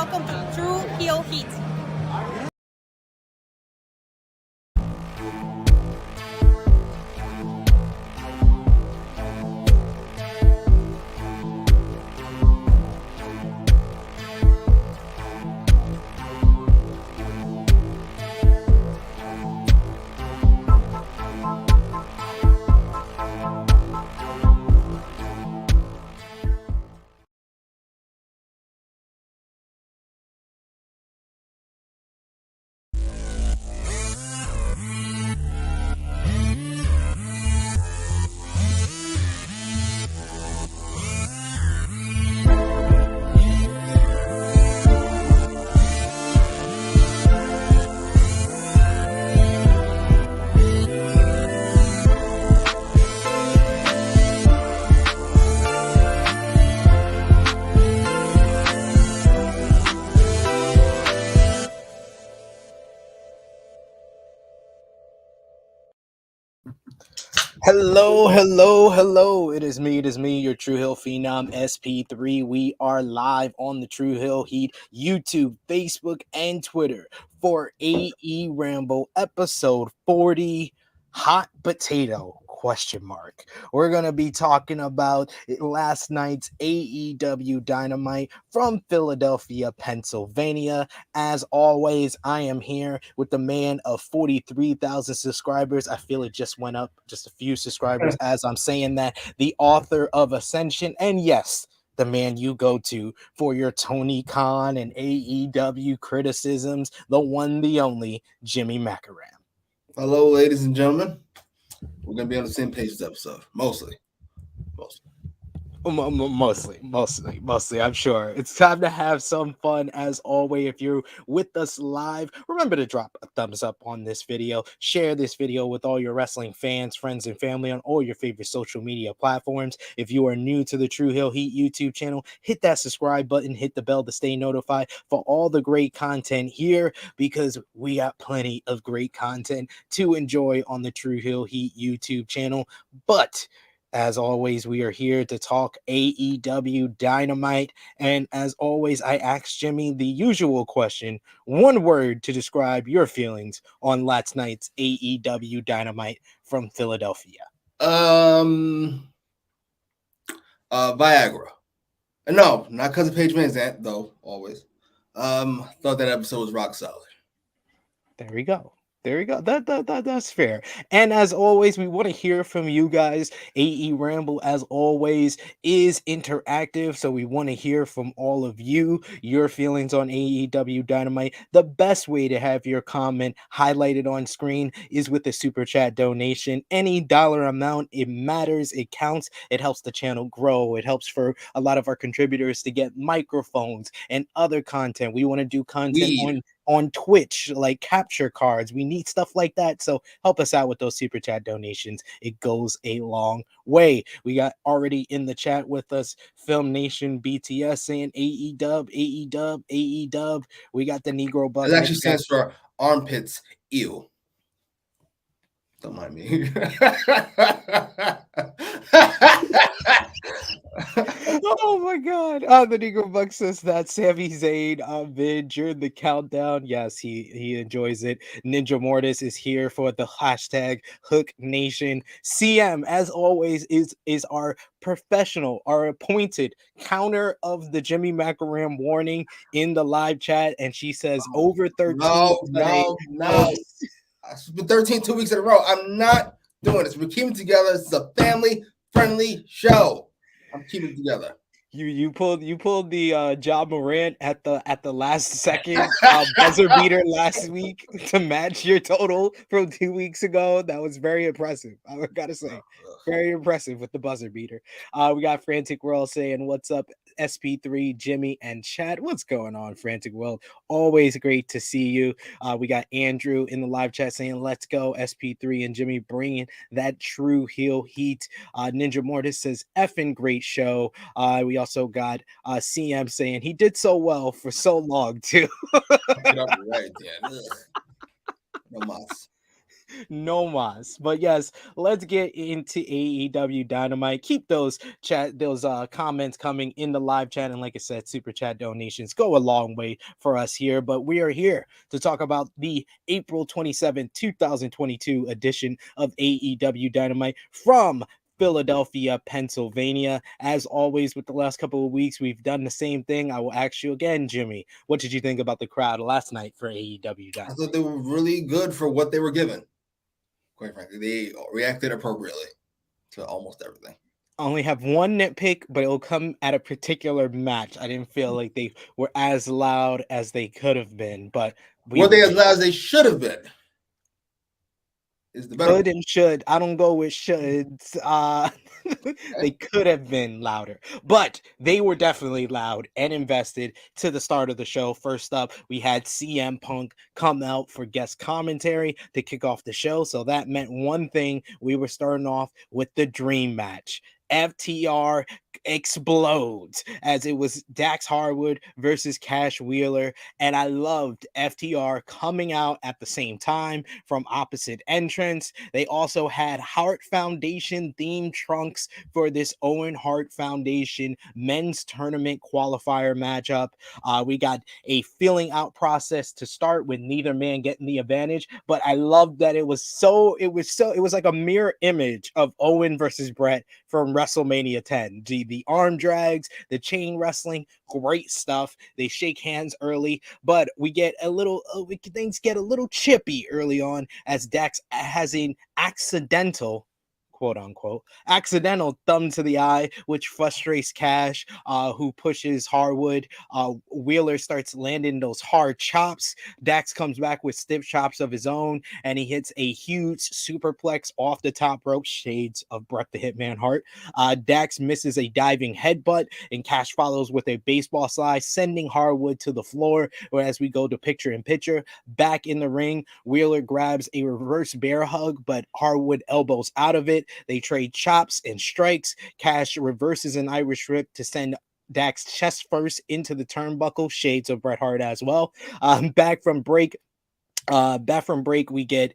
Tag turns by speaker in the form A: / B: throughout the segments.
A: welcome to True Heel Heat.
B: Hello. It is me, your True Hill Phenom SP3. We are live on the True Hill Heat YouTube, Facebook, and Twitter for AEWramble episode 40, Hot Potato ? We're going to be talking about last night's AEW Dynamite from Philadelphia, Pennsylvania. As always, I am here with the man of 43,000 subscribers. I feel it just went up just a few subscribers as I'm saying that. The author of Ascension, and yes, the man you go to for your Tony Khan and AEW criticisms, the one, the only, Jimmy Macram.
C: Hello, ladies and gentlemen. We're going to be on the same page this episode, mostly.
B: Mostly, I'm sure. It's time to have some fun. As always, if you're with us live, remember to drop a thumbs up on this video. Share this video with all your wrestling fans, friends, and family on all your favorite social media platforms. If you are new to the True Hill Heat YouTube channel, hit that subscribe button, hit the bell to stay notified for all the great content here, because we got plenty of great content to enjoy on the True Hill Heat YouTube channel. But as always, we are here to talk AEW Dynamite. And as always, I asked Jimmy the usual question: one word to describe your feelings on last night's AEW Dynamite from Philadelphia.
C: Viagra. No, not because of Paige Van Zant, though, always. Thought that episode was rock solid.
B: There we go. That's fair. And as always, we want to hear from you guys. AEWramble, as always, is interactive, so we want to hear from all of you, your feelings on AEW Dynamite. The best way to have your comment highlighted on screen is with a super chat donation. Any dollar amount, it matters, it counts, it helps the channel grow, it helps for a lot of our contributors to get microphones and other content. We want to do content on Twitch, like capture cards. We need stuff like that, so help us out with those super chat donations. It goes a long way. We got already in the chat with us Film Nation BTS saying AEW. We got the Negro Bug.
C: It actually stands for armpits. Ew. Don't mind me.
B: Oh my god. The Negro Buck says that Sami Zayn vid during the countdown. Yes, he enjoys it. Ninja Mortis is here for the hashtag Hook Nation. CM, as always, is our professional, our appointed counter of the Jimmy Macram warning in the live chat, and she says over 13.
C: No. It's been 13 2 weeks in a row. I'm not doing this. We're keeping together. This is a family-friendly show. I'm keeping it together.
B: You pulled the Ja Morant at the last second buzzer beater last week to match your total from 2 weeks ago. That was very impressive. I gotta say, very impressive with the buzzer beater. We got Frantic World saying, "What's up, SP3, Jimmy, and Chad?" What's going on, Frantic World? Always great to see you. We got Andrew in the live chat saying, "Let's go, SP3 and Jimmy, bringing that true heel heat." Ninja Mortis says, "Effing great show." We also got CM saying he did so well for so long too.
C: Get up right there. No mas.
B: No mas. But yes, let's get into AEW Dynamite. Keep those comments coming in the live chat. And like I said, super chat donations go a long way for us here. But we are here to talk about the April 27, 2022 edition of AEW Dynamite from Philadelphia, Pennsylvania. As always, with the last couple of weeks, we've done the same thing. I will ask you again, Jimmy, what did you think about the crowd last night for AEW
C: I
B: Dynamite?
C: thought they were really good for what they were given. Quite frankly, they reacted appropriately to almost everything.
B: I only have one nitpick, but it'll come at a particular match. I didn't feel like they were as loud as they could have been, but we
C: Were they
B: will
C: as loud as they should have been? Is the better
B: could and should. I don't go with shoulds. They could have been louder, but they were definitely loud and invested to the start of the show. First up, we had CM Punk come out for guest commentary to kick off the show. So that meant one thing. We were starting off with the dream match. FTR explodes as it was Dax Harwood versus Cash Wheeler. And I loved FTR coming out at the same time from opposite entrance. They also had Hart Foundation themed trunks for this Owen Hart Foundation men's tournament qualifier matchup. We got a filling out process to start with neither man getting the advantage, but I loved that it was like a mirror image of Owen versus Brett from WrestleMania 10. The arm drags, the chain wrestling, great stuff. They shake hands early, but we get a little things get a little chippy early on as Dax has an accidental, quote unquote, accidental thumb to the eye, which frustrates Cash, who pushes Harwood. Wheeler starts landing those hard chops. Dax comes back with stiff chops of his own, and he hits a huge superplex off the top rope, shades of Bret the Hitman Hart. Dax misses a diving headbutt, and Cash follows with a baseball slide, sending Harwood to the floor. Whereas we go to picture in picture, back in the ring, Wheeler grabs a reverse bear hug, but Harwood elbows out of it. They trade chops and strikes. Cash reverses an Irish whip to send Dax chest first into the turnbuckle, shades of Bret Hart as well. Back from break, we get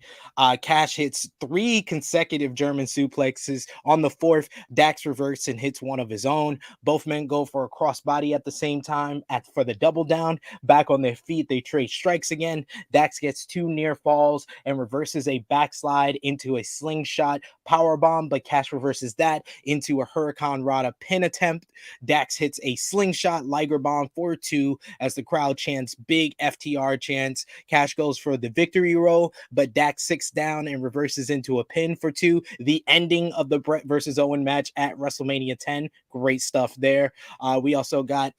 B: Cash hits 3 consecutive German suplexes. On the 4th, Dax reverts and hits one of his own. Both men go for a crossbody at the same time for the double down. Back on their feet, they trade strikes again. Dax gets 2 near falls and reverses a backslide into a slingshot power bomb, but Cash reverses that into a Hurricane Rana pin attempt. Dax hits a slingshot Liger bomb for 2 as the crowd chants big FTR chants. Cash goes for the victory roll, but Dax 6 down and reverses into a pin for 2. The ending of the Bret versus Owen match at WrestleMania 10. Great stuff there. We also got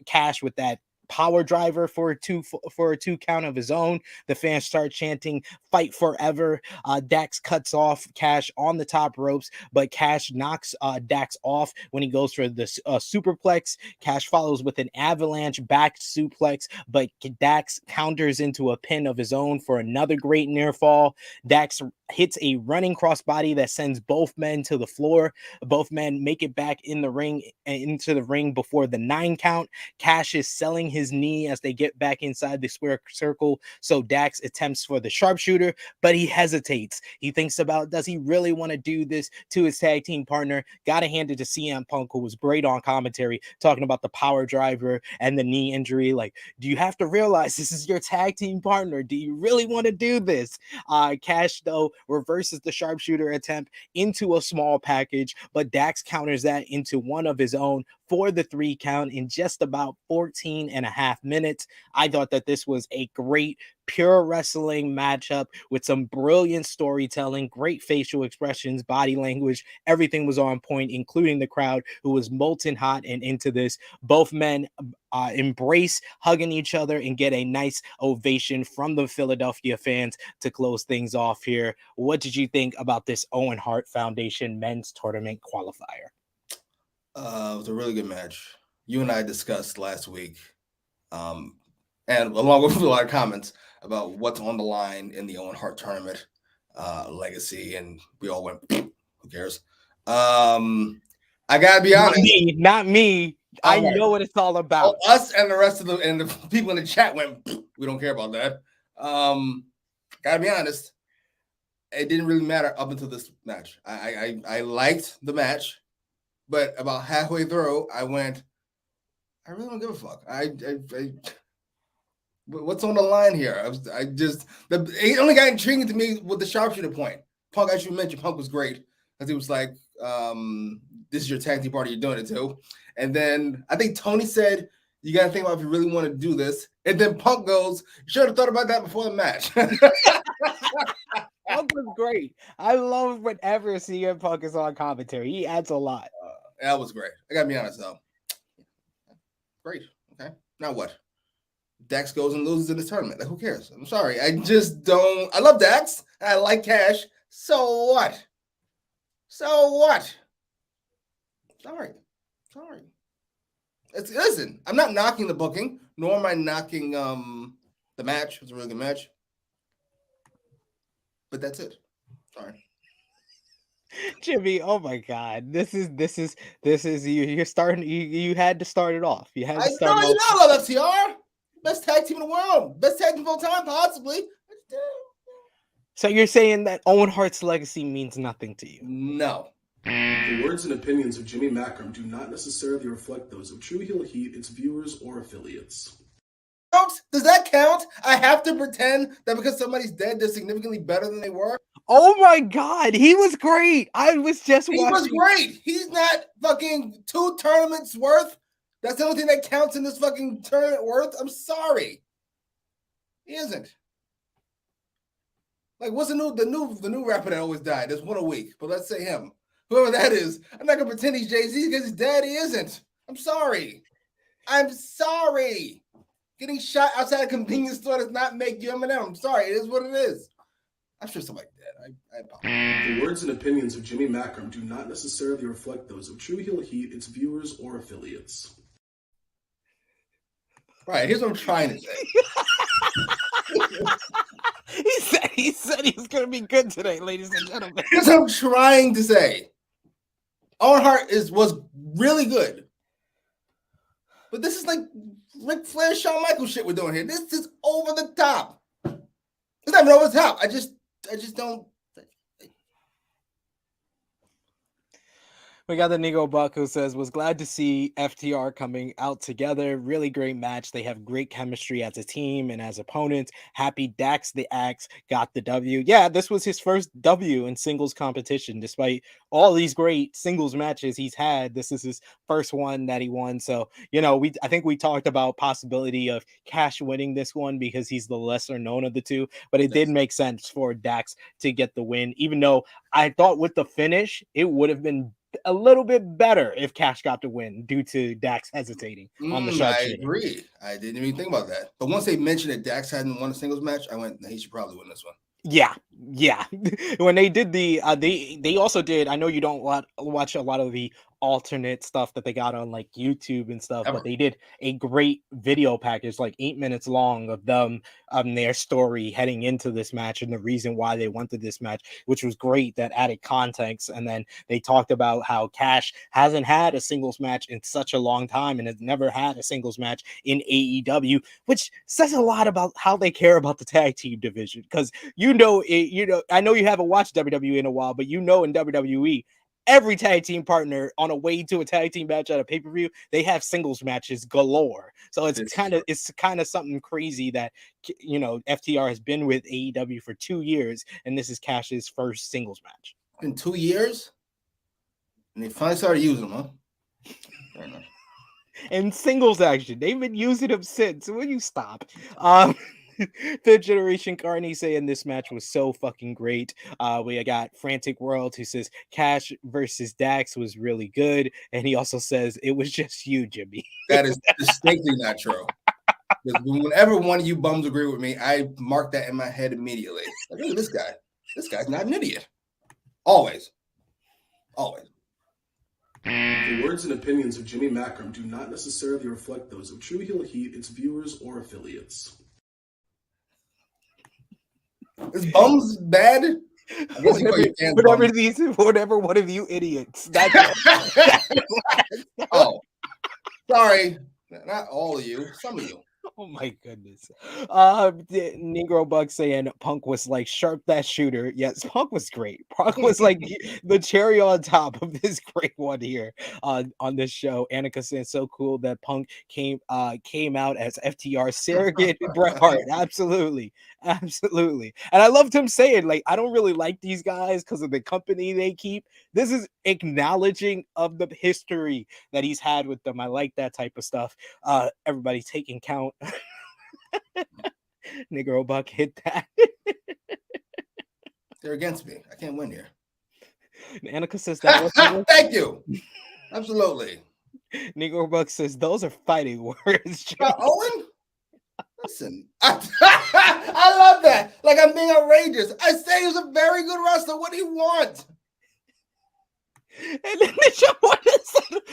B: Cash with that power driver for a two count of his own. The fans start chanting "Fight Forever." Dax cuts off Cash on the top ropes, but Cash knocks Dax off when he goes for the superplex. Cash follows with an avalanche back suplex, but Dax counters into a pin of his own for another great near fall. Dax hits a running crossbody that sends both men to the floor. Both men make it back into the ring before the 9 count. Cash is selling his knee as they get back inside the square circle, so Dax attempts for the sharpshooter, but he hesitates. He thinks about, does he really want to do this to his tag team partner? Gotta hand it to CM Punk, who was great on commentary, talking about the power driver and the knee injury. Like, do you have to realize this is your tag team partner? Do you really want to do this? Cash, though, reverses the sharpshooter attempt into a small package, but Dax counters that into one of his own for the 3 count in just about 14 and a half minutes. I thought that this was a great pure wrestling matchup with some brilliant storytelling, great facial expressions, body language. Everything was on point, including the crowd, who was molten hot and into this. Both men embrace hugging each other and get a nice ovation from the Philadelphia fans to close things off here. What did you think about this Owen Hart Foundation men's tournament qualifier?
C: It was a really good match. You and I discussed last week, and along with a lot of comments about what's on the line in the Owen Hart tournament, legacy, and we all went, who cares? I gotta be honest.
B: Not me. I know what it's all about.
C: Well, us and the rest of the people in the chat went, we don't care about that. Gotta be honest. it didn't really matter up until this match. I liked the match, but about halfway through, I went, I really don't give a fuck. What's on the line here? It only got intriguing to me with the sharpshooter point. Punk, as you mentioned, Punk was great because he was like, this is your tag team party, you're doing it too. And then I think Tony said, you got to think about if you really want to do this. And then Punk goes, you should have thought about that before the match.
B: Punk was great. I love whenever CM Punk is on commentary. He adds a lot.
C: That was great. I got to be honest, though. Great. Okay. Now what? Dax goes and loses in this tournament. Like, who cares? I'm sorry. I just don't. I love Dax. I like Cash. So what? So what? Sorry. Listen, I'm not knocking the booking, nor am I knocking the match. It's a really good match. But that's it. Sorry.
B: Jimmy, oh my God, this is you. You're starting. You had to start it off. You had to start.
C: I love FTR. Best tag team in the world. Best tag team of all time, possibly.
B: So you're saying that Owen Hart's legacy means nothing to you?
C: No.
D: The words and opinions of Jimmy Macram do not necessarily reflect those of True Heel Heat, its viewers, or affiliates.
C: Does that count? I have to pretend that because somebody's dead, they're significantly better than they were?
B: Oh my God, he was great. I was just watching.
C: He was great. He's not fucking 2 tournaments worth. That's the only thing that counts in this fucking tournament worth. I'm sorry. He isn't. Like, what's the new rapper that always died? There's one a week, but let's say him. Whoever that is. I'm not gonna pretend he's Jay-Z because his daddy isn't. I'm sorry. Getting shot outside a convenience store does not make you Eminem. I'm sorry. It is what it is. I'm sure somebody did. I apologize.
D: The words and opinions of Jimmy Macram do not necessarily reflect those of True Heel Heat, its viewers, or affiliates.
C: Right. Here's what I'm trying to say.
B: He said he was gonna be good today, ladies and gentlemen.
C: Here's what I'm trying to say. Owen Hart was really good. But this is like Ric Flair, Shawn Michaels shit we're doing here. This is over the top. It's not even over the top. I just don't.
B: We got the Nigo Buck who says, was glad to see FTR coming out together. Really great match. They have great chemistry as a team and as opponents. Happy Dax the Axe got the W. Yeah, this was his first W in singles competition. Despite all these great singles matches he's had, this is his first one that he won. So, I think we talked about possibility of Cash winning this one because he's the lesser known of the two. But it did make sense for Dax to get the win, even though I thought with the finish, it would have been a little bit better if Cash got the win due to Dax hesitating on the shot.
C: I agree. I didn't even think about that. But once they mentioned that Dax hadn't won a singles match, I went, he should probably win this one.
B: Yeah. When they did they also did, I know you don't watch a lot of the alternate stuff that they got on like YouTube and stuff, but they did a great video package, like 8 minutes long, of them their story heading into this match and the reason why they wanted this match, which was great. That added context. And then they talked about how Cash hasn't had a singles match in such a long time and has never had a singles match in AEW, which says a lot about how they care about the tag team division. Because I know you haven't watched WWE in a while, but in WWE, every tag team partner on a way to a tag team match at a pay-per-view, they have singles matches galore. So it's kind of something crazy that FTR has been with AEW for 2 years, and this is Cash's first singles match.
C: In 2 years? And they finally started using them, huh? Fair enough.
B: And singles action. They've been using them since. Will you stop? Fifth Generation Carney saying this match was so fucking great. We got Frantic World who says Cash versus Dax was really good, and he also says it was just you, Jimmy.
C: That is distinctly not true. Whenever one of you bums agree with me, I mark that in my head immediately. Like, look at this guy. This guy's not an idiot. Always.
D: The words and opinions of Jimmy Macram do not necessarily reflect those of True Heel Heat, its viewers, or affiliates.
C: Is bums bad? I guess
B: whatever one of you idiots.
C: Oh, sorry. Not all of you. Some of you.
B: Oh my goodness. Negro Buck saying Punk was like sharp that shooter. Yes, Punk was great. Punk was like the cherry on top of this great one here on this show. Annika saying so cool that Punk came out as FTR surrogate Bret Hart. Absolutely. Absolutely. And I loved him saying, like, I don't really like these guys because of the company they keep. This is acknowledging of the history that he's had with them. I like that type of stuff. Everybody taking count. Negro Buck hit that.
C: They're against me. I can't win here.
B: Annika says that.
C: Thank you. Absolutely.
B: Negro Buck says those are fighting words.
C: Owen? Listen, I love that. Like I'm being outrageous. I say he was a very good wrestler. What do you want?
B: And then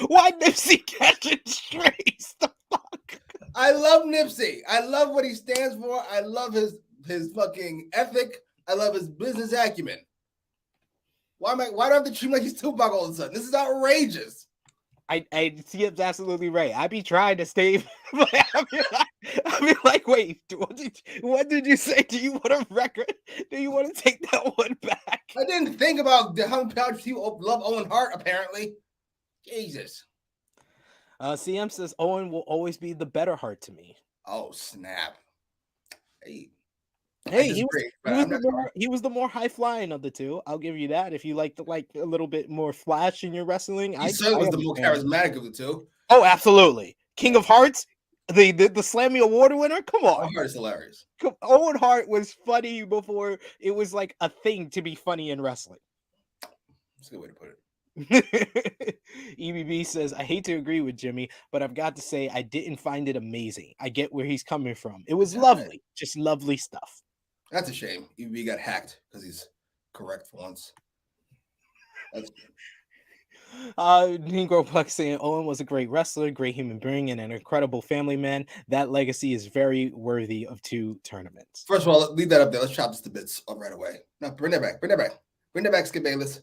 B: why Nipsey catching strays? The fuck?
C: I love Nipsey. I love what he stands for. I love his fucking ethic. I love his business acumen. Why do I have to treat him like he's Tupac all of a sudden? This is outrageous.
B: I see, it's absolutely right. I be trying to stay. I be like, wait, what did you say? Do you want a record? Do you want to take that one back?
C: I didn't think about how much you love Owen Hart, apparently. Jesus.
B: CM says Owen will always be the better Hart to me.
C: Oh, snap. Hey,
B: he was the more high flying of the two. I'll give you that. If you like a little bit more flash in your wrestling,
C: he certainly was the more charismatic of the two.
B: Oh, absolutely. King of Hearts, the Slammy Award winner. Come on,
C: Owen Hart is hilarious.
B: Owen Hart was funny before it was like a thing to be funny in wrestling.
C: That's a good way to put it.
B: EBB says, I hate to agree with Jimmy, but I've got to say I didn't find it amazing. I get where he's coming from. It was lovely, just lovely stuff.
C: That's a shame. EBB got hacked because he's correct for once. That's
B: Negro Puck saying Owen was a great wrestler, great human being, and an incredible family man. That legacy is very worthy of 2 tournaments.
C: First of all, leave that up there. Let's chop this to bits up right away. No, bring that back. Bring that back, Skip Bayless.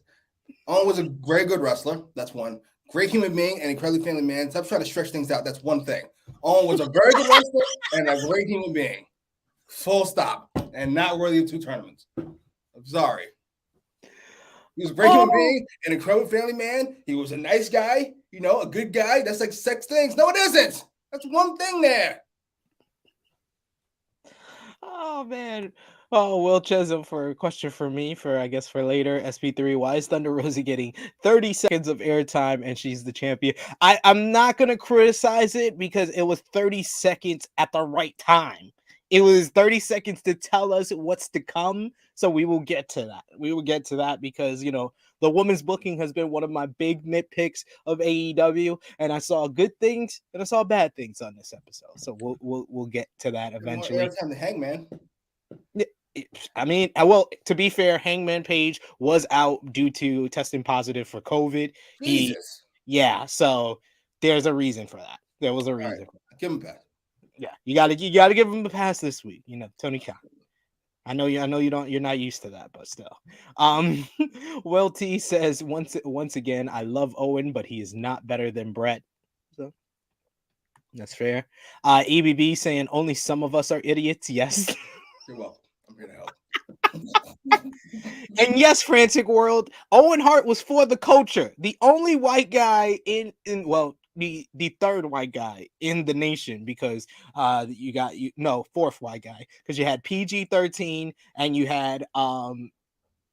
C: Owen was a very good wrestler. That's one. Great human being and incredibly family man. Stop trying to stretch things out. That's one thing. Owen was a very good wrestler and a great human being. Full stop. And not worthy of 2 tournaments. I'm sorry. He was a great human being, an incredible family man. He was a nice guy, a good guy. That's like 6 things. No, it isn't. That's one thing there.
B: Oh, man. Oh, Will Chesum for a question for me, for later. SP3, why is Thunder Rosie getting 30 seconds of airtime and she's the champion? I'm not going to criticize it because it was 30 seconds at the right time. It was 30 seconds to tell us what's to come. So we will get to that. Because, the women's booking has been one of my big nitpicks of AEW. And I saw good things and I saw bad things on this episode. So we'll get to that eventually.
C: Every time the Hangman.
B: I mean, well, to be fair, Hangman Page was out due to testing positive for COVID.
C: Jesus.
B: So there's a reason for that. There was a reason.
C: Right. Give him a pass.
B: Yeah, you gotta give him a pass this week. Tony Khan. I know you're not used to that, but still. Will T says once again, I love Owen, but he is not better than Bret. So that's fair. EBB saying only some of us are idiots. Yes.
C: You're welcome. I'm here to help.
B: And yes, Frantic World, Owen Hart was for the culture. The only white guy the third white guy in the nation, because fourth white guy, because you had PG-13 and you had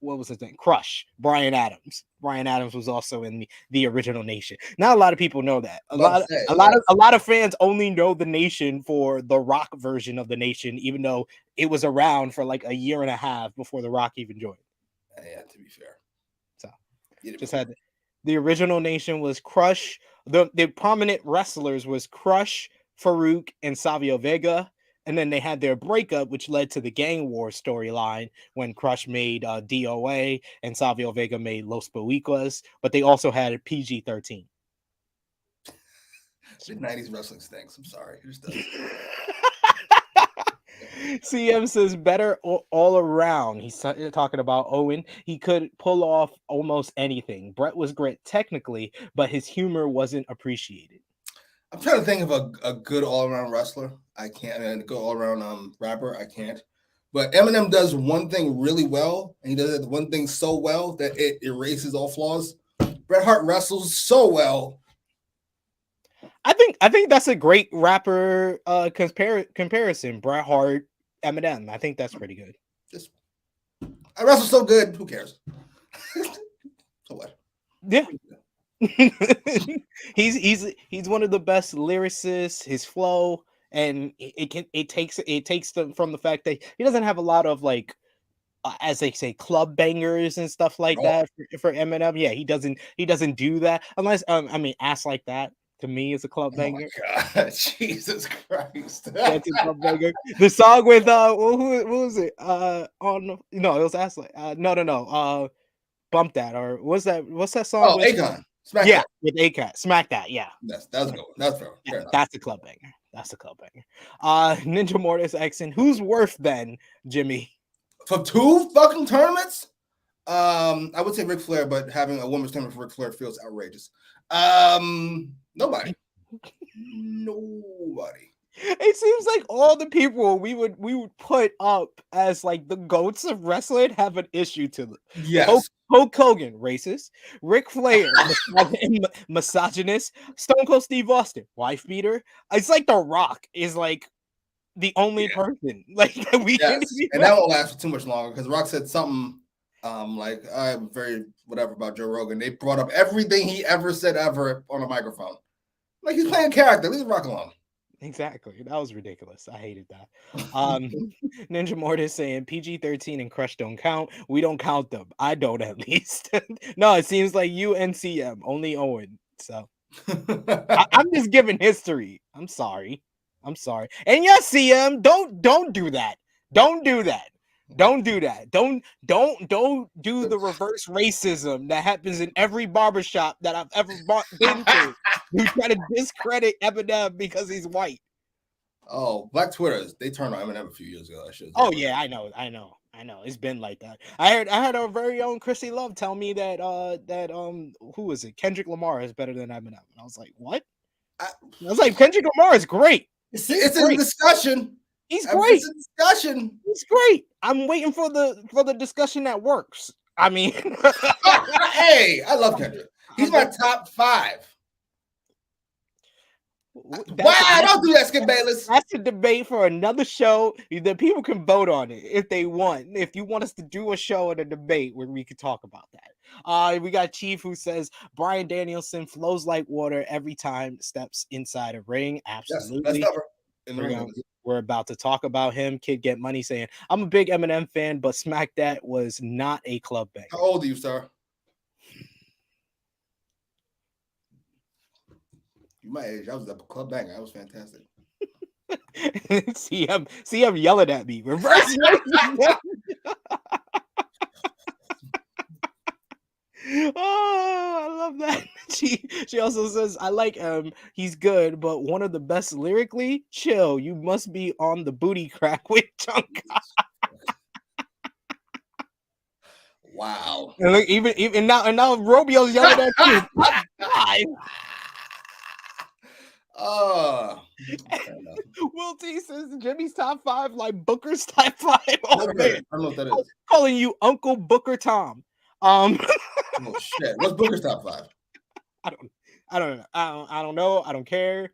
B: what was his name? Crush, Brian Adams. Brian Adams was also in the original Nation. Not a lot of people know that. A lot of fans only know the Nation for the Rock version of the Nation, even though it was around for like a year and a half before the Rock even joined.
C: Yeah, to be fair.
B: So just had the original Nation was Crush. The prominent wrestlers was Crush, Farouk, and Savio Vega. And then they had their breakup, which led to the Gang War storyline when Crush made DOA and Savio Vega made Los Boicuas. But they also had PG-13.
C: The 90s wrestling stinks. I'm sorry. It just does.
B: CM says better all around. He's talking about Owen. He could pull off almost anything. Bret was great technically, but his humor wasn't appreciated.
C: I'm trying to think of a good all-around wrestler. I can't. And go all around rapper. I can't. But Eminem does one thing really well, and he does it one thing so well that it erases all flaws. Bret Hart wrestles so well.
B: I think that's a great rapper comparison. Bret Hart, Eminem. I think that's pretty good.
C: I wrestle so good. Who cares? So what?
B: Yeah. he's one of the best lyricists. His flow, and it takes them from the fact that he doesn't have a lot of like as they say club bangers and stuff like that for Eminem. Yeah, he doesn't do that unless I mean Ass Like That to me is a club banger.
C: Oh my God, Jesus Christ.
B: That's a club banger. The song with who was it? On no, it was Ass Like no. Bump That, or what's that song?
C: Oh,
B: with
C: Akon. Smack
B: yeah,
C: that.
B: with Akon. Smack That, yeah.
C: That's a good one. That's fair.
B: Yeah, that's a club banger. That's a club banger. Ninja Mortis Xing. Who's worth then, Jimmy?
C: For 2 fucking tournaments? I would say Ric Flair, but having a women's tournament for Ric Flair feels outrageous. Nobody. Nobody.
B: It seems like all the people we would put up as like the goats of wrestling have an issue to them.
C: Yes.
B: Hulk Hogan, racist. Ric Flair, misogynist. Stone Cold Steve Austin, wife beater. It's like The Rock is like the only person like that we can.
C: And that won't last for too much longer because Rock said something like I'm very whatever about Joe Rogan. They brought up everything he ever said ever on a microphone. Like he's playing a character. Leave Rock alone.
B: Exactly. That was ridiculous. I hated that. Ninja Mortis saying PG-13 and Crush don't count. We don't count them. I don't at least. No, it seems like you and CM, only Owen. So I'm just giving history. I'm sorry. And yes, CM, don't do that. Don't do that. Don't do that. Don't do the reverse racism that happens in every barbershop that I've ever been to. You try to discredit Eminem because he's white.
C: Oh, Black Twitters, they turned on Eminem a few years ago.
B: Oh yeah, I know. It's been like that. I had our very own Chrissy Love tell me that who is it? Kendrick Lamar is better than Eminem. And I was like, what? I was like, Kendrick Lamar is great.
C: It's a discussion.
B: He's great.
C: It's a discussion.
B: He's great. I'm waiting for the discussion that works. I mean,
C: hey, I love Kendrick. He's my top 5. Wow, don't do that, Skip Bayless.
B: That's a debate for another show. The people can vote on it if they want. If you want us to do a show and a debate where we could talk about that. We got Chief who says Bryan Danielson flows like water every time steps inside a ring. Absolutely.
C: Yes,
B: we're about to talk about him. Kid Get Money saying, I'm a big Eminem fan, but Smack That was not a club banger.
C: How old are you, sir? You my age. I was a club banger. That was fantastic.
B: see him yelling at me. Reverse. Oh, I love that. She also says, I like him. He's good, but one of the best lyrically. Chill. You must be on the booty crack with Chunk.
C: Wow.
B: And look, even now Romeo's yelling at you. Will T says Jimmy's top 5 like Booker's top 5. Oh, man.
C: I don't know what that is.
B: Calling you Uncle Booker Tom.
C: Oh shit! What's Booker's top 5?
B: I don't know. I don't care.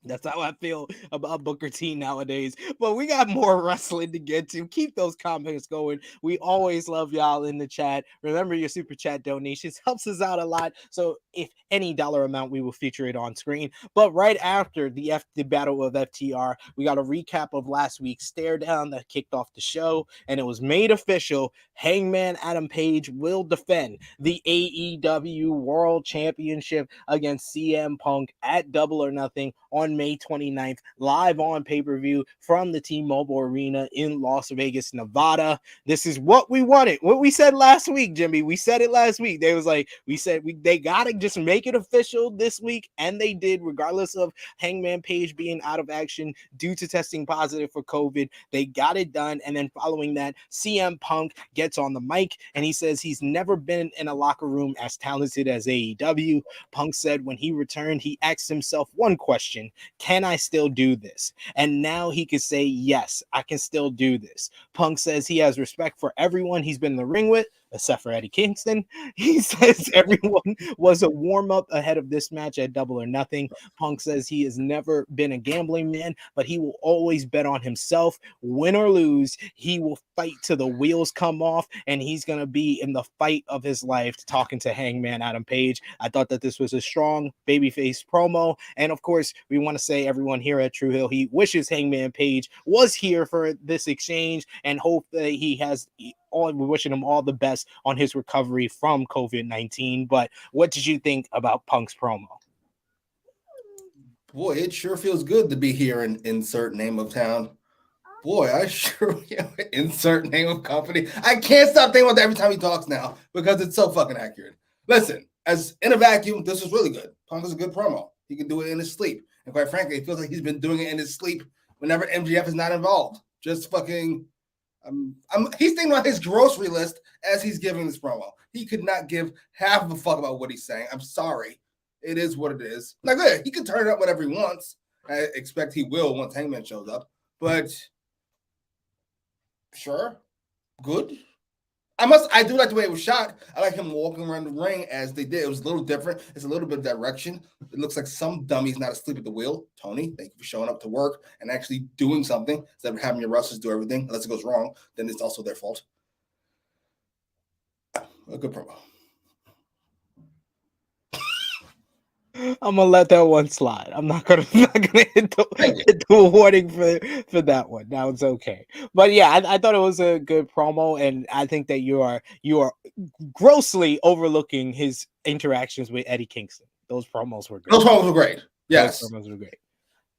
B: That's how I feel about Booker T nowadays. But we got more wrestling to get to. Keep those comments going. We always love y'all in the chat. Remember, your super chat donations helps us out a lot. So if any dollar amount, we will feature it on screen. But right after the battle of FTR, we got a recap of last week's stare down that kicked off the show, and it was made official. Hangman Adam Page will defend the AEW World Championship against CM Punk at Double or Nothing on May 29th, live on pay-per-view from the T-Mobile Arena in Las Vegas, Nevada. This is what we wanted. What we said last week, Jimmy. We said it last week. They gotta just make it official this week, and they did, regardless of Hangman Page being out of action due to testing positive for COVID. They got it done, and then following that, CM Punk gets on the mic, and he says he's never been in a locker room as talented as AEW. Punk said when he returned, he asked himself one question: Can I still do this? And now he could say, yes, I can still do this. Punk says he has respect for everyone he's been in the ring with, except for Eddie Kingston. He says everyone was a warm-up ahead of this match at Double or Nothing. Punk says he has never been a gambling man, but he will always bet on himself. Win or lose, he will fight till the wheels come off, and he's going to be in the fight of his life talking to Hangman Adam Page. I thought that this was a strong babyface promo, and of course, we want to say everyone here at True Hill Heat wishes Hangman Page was here for this exchange and hope that he has we're wishing him all the best on his recovery from COVID-19. But what did you think about Punk's promo?
C: Boy, it sure feels good to be here and insert name of town. Boy, I sure insert name of company. I can't stop thinking about that every time he talks now because it's so fucking accurate. Listen, as in a vacuum, this is really good. Punk is a good promo. He can do it in his sleep. And quite frankly, it feels like he's been doing it in his sleep whenever MGF is not involved. Just fucking, he's thinking about his grocery list as he's giving this promo. He could not give half of a fuck about what he's saying. I'm sorry. It is what it is. Like, yeah, he can turn it up whenever he wants. I expect he will once Hangman shows up. But sure, good. I do like the way it was shot. I like him walking around the ring as they did. It was a little different. It's a little bit of direction. It looks like some dummy's not asleep at the wheel. Tony, thank you for showing up to work and actually doing something instead of having your wrestlers do everything. Unless it goes wrong, then it's also their fault. A good promo.
B: I'm gonna let that one slide. I'm not gonna hit the warning for that one. That was okay. But yeah, I thought it was a good promo, and I think that you are grossly overlooking his interactions with Eddie Kingston. Those promos were great.
C: Those promos were great. Yes,
B: those promos were great.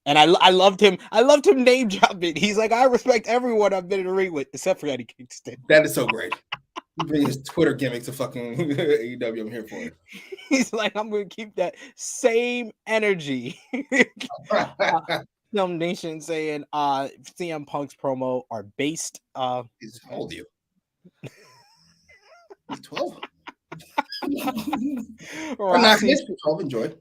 B: And I loved him. I loved him name dropping. He's like, I respect everyone I've been in the ring with, except for Eddie Kingston.
C: That is so great. He brings his Twitter gimmick to fucking AEW. I'm here for it.
B: He's like, I'm going to keep that same energy. Some Nation saying CM Punk's promo are based.
C: He's how old are you? He's 12.
B: Roxy,
C: 12, enjoy.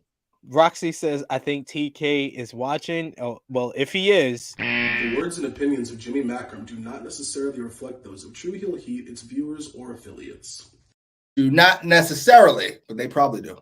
B: Roxy says, I think TK is watching. Oh, well, if he is.
D: The words and opinions of Jimmy Macram do not necessarily reflect those of True Heel Heat, its viewers, or affiliates.
C: Do not necessarily, but they probably do.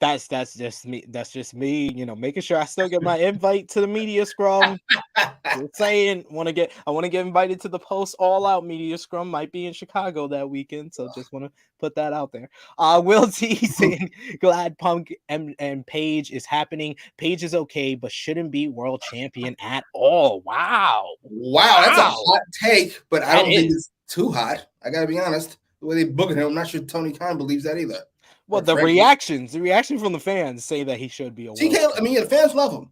B: That's just me. That's just me, making sure I still get my invite to the media scrum. Just saying, I want to get invited to the Post All Out media scrum. Might be in Chicago that weekend, so just want to put that out there. Will T saying, glad Punk and Page is happening. Page is okay, but shouldn't be world champion at all. Wow,
C: that's a hot take, but I don't think it's too hot. I gotta be honest. The way they booked him, I'm not sure Tony Khan believes that either.
B: Well, the reaction from the fans say that he should be a
C: TK. I mean, the fans love him,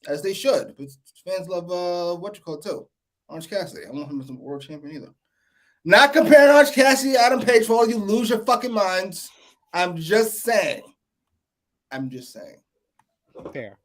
C: as they should. But fans love too. Orange Cassidy. I want him as a world champion either. Not comparing Orange Cassidy to Adam Page for all you lose your fucking minds. I'm just saying.
B: Fair.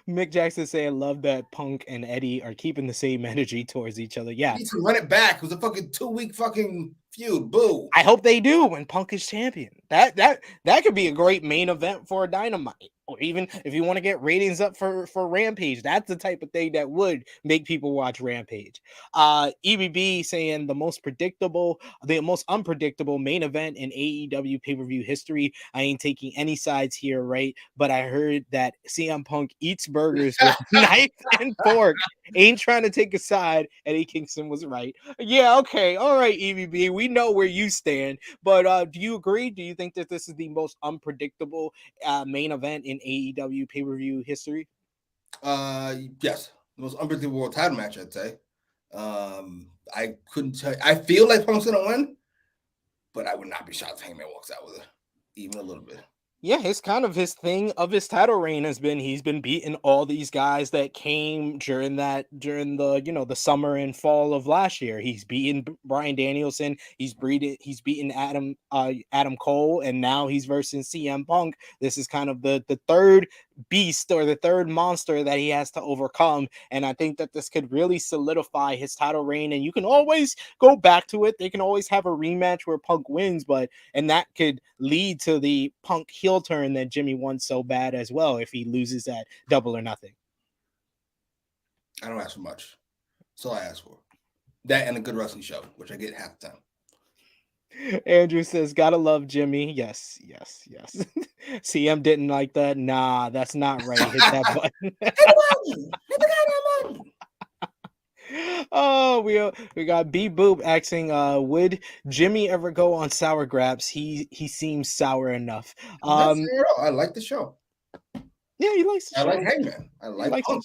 B: Mick Jackson saying, love that Punk and Eddie are keeping the same energy towards each other. Yeah.
C: You need to run it back. It was a fucking 2-week fucking feud. Boo.
B: I hope they do when Punk is champion. That could be a great main event for a Dynamite. Or even if you want to get ratings up for Rampage, that's the type of thing that would make people watch Rampage. EBB saying the most unpredictable main event in AEW pay-per-view history. I ain't taking any sides here, right? But I heard that CM Punk eats burgers with knife and fork. Ain't trying to take a side. Eddie Kingston was right. Yeah, okay. All right, EBB. We know where you stand. But do you agree? Do you think that this is the most unpredictable main event in AEW pay-per-view history?
C: Yes. The most unpredictable world title match, I'd say. I couldn't tell you. I feel like Punk's gonna win, but I would not be shocked if Hangman walks out with it, even a little bit.
B: Yeah, it's kind of his thing of his title reign has been he's been beating all these guys that came during the summer and fall of last year. He's beaten Bryan Danielson, he's beaten Adam Cole, and now he's versus CM Punk. This is kind of the third beast or the third monster that he has to overcome. And I think that this could really solidify his title reign. And you can always go back to it. They can always have a rematch where Punk wins, and that could lead to the Punk heel turn that Jimmy wants so bad as well if he loses at Double or Nothing.
C: I don't ask for much. That's all I ask for. That and a good wrestling show, which I get half the time.
B: Andrew says, gotta love Jimmy. Yes. CM didn't like that. Nah, that's not right. Hit that button. Oh, we got B Boop asking, would Jimmy ever go on Sour Grabs? He seems sour enough.
C: I like the show.
B: Yeah, he likes the show.
C: I like Hangman. I like Punk.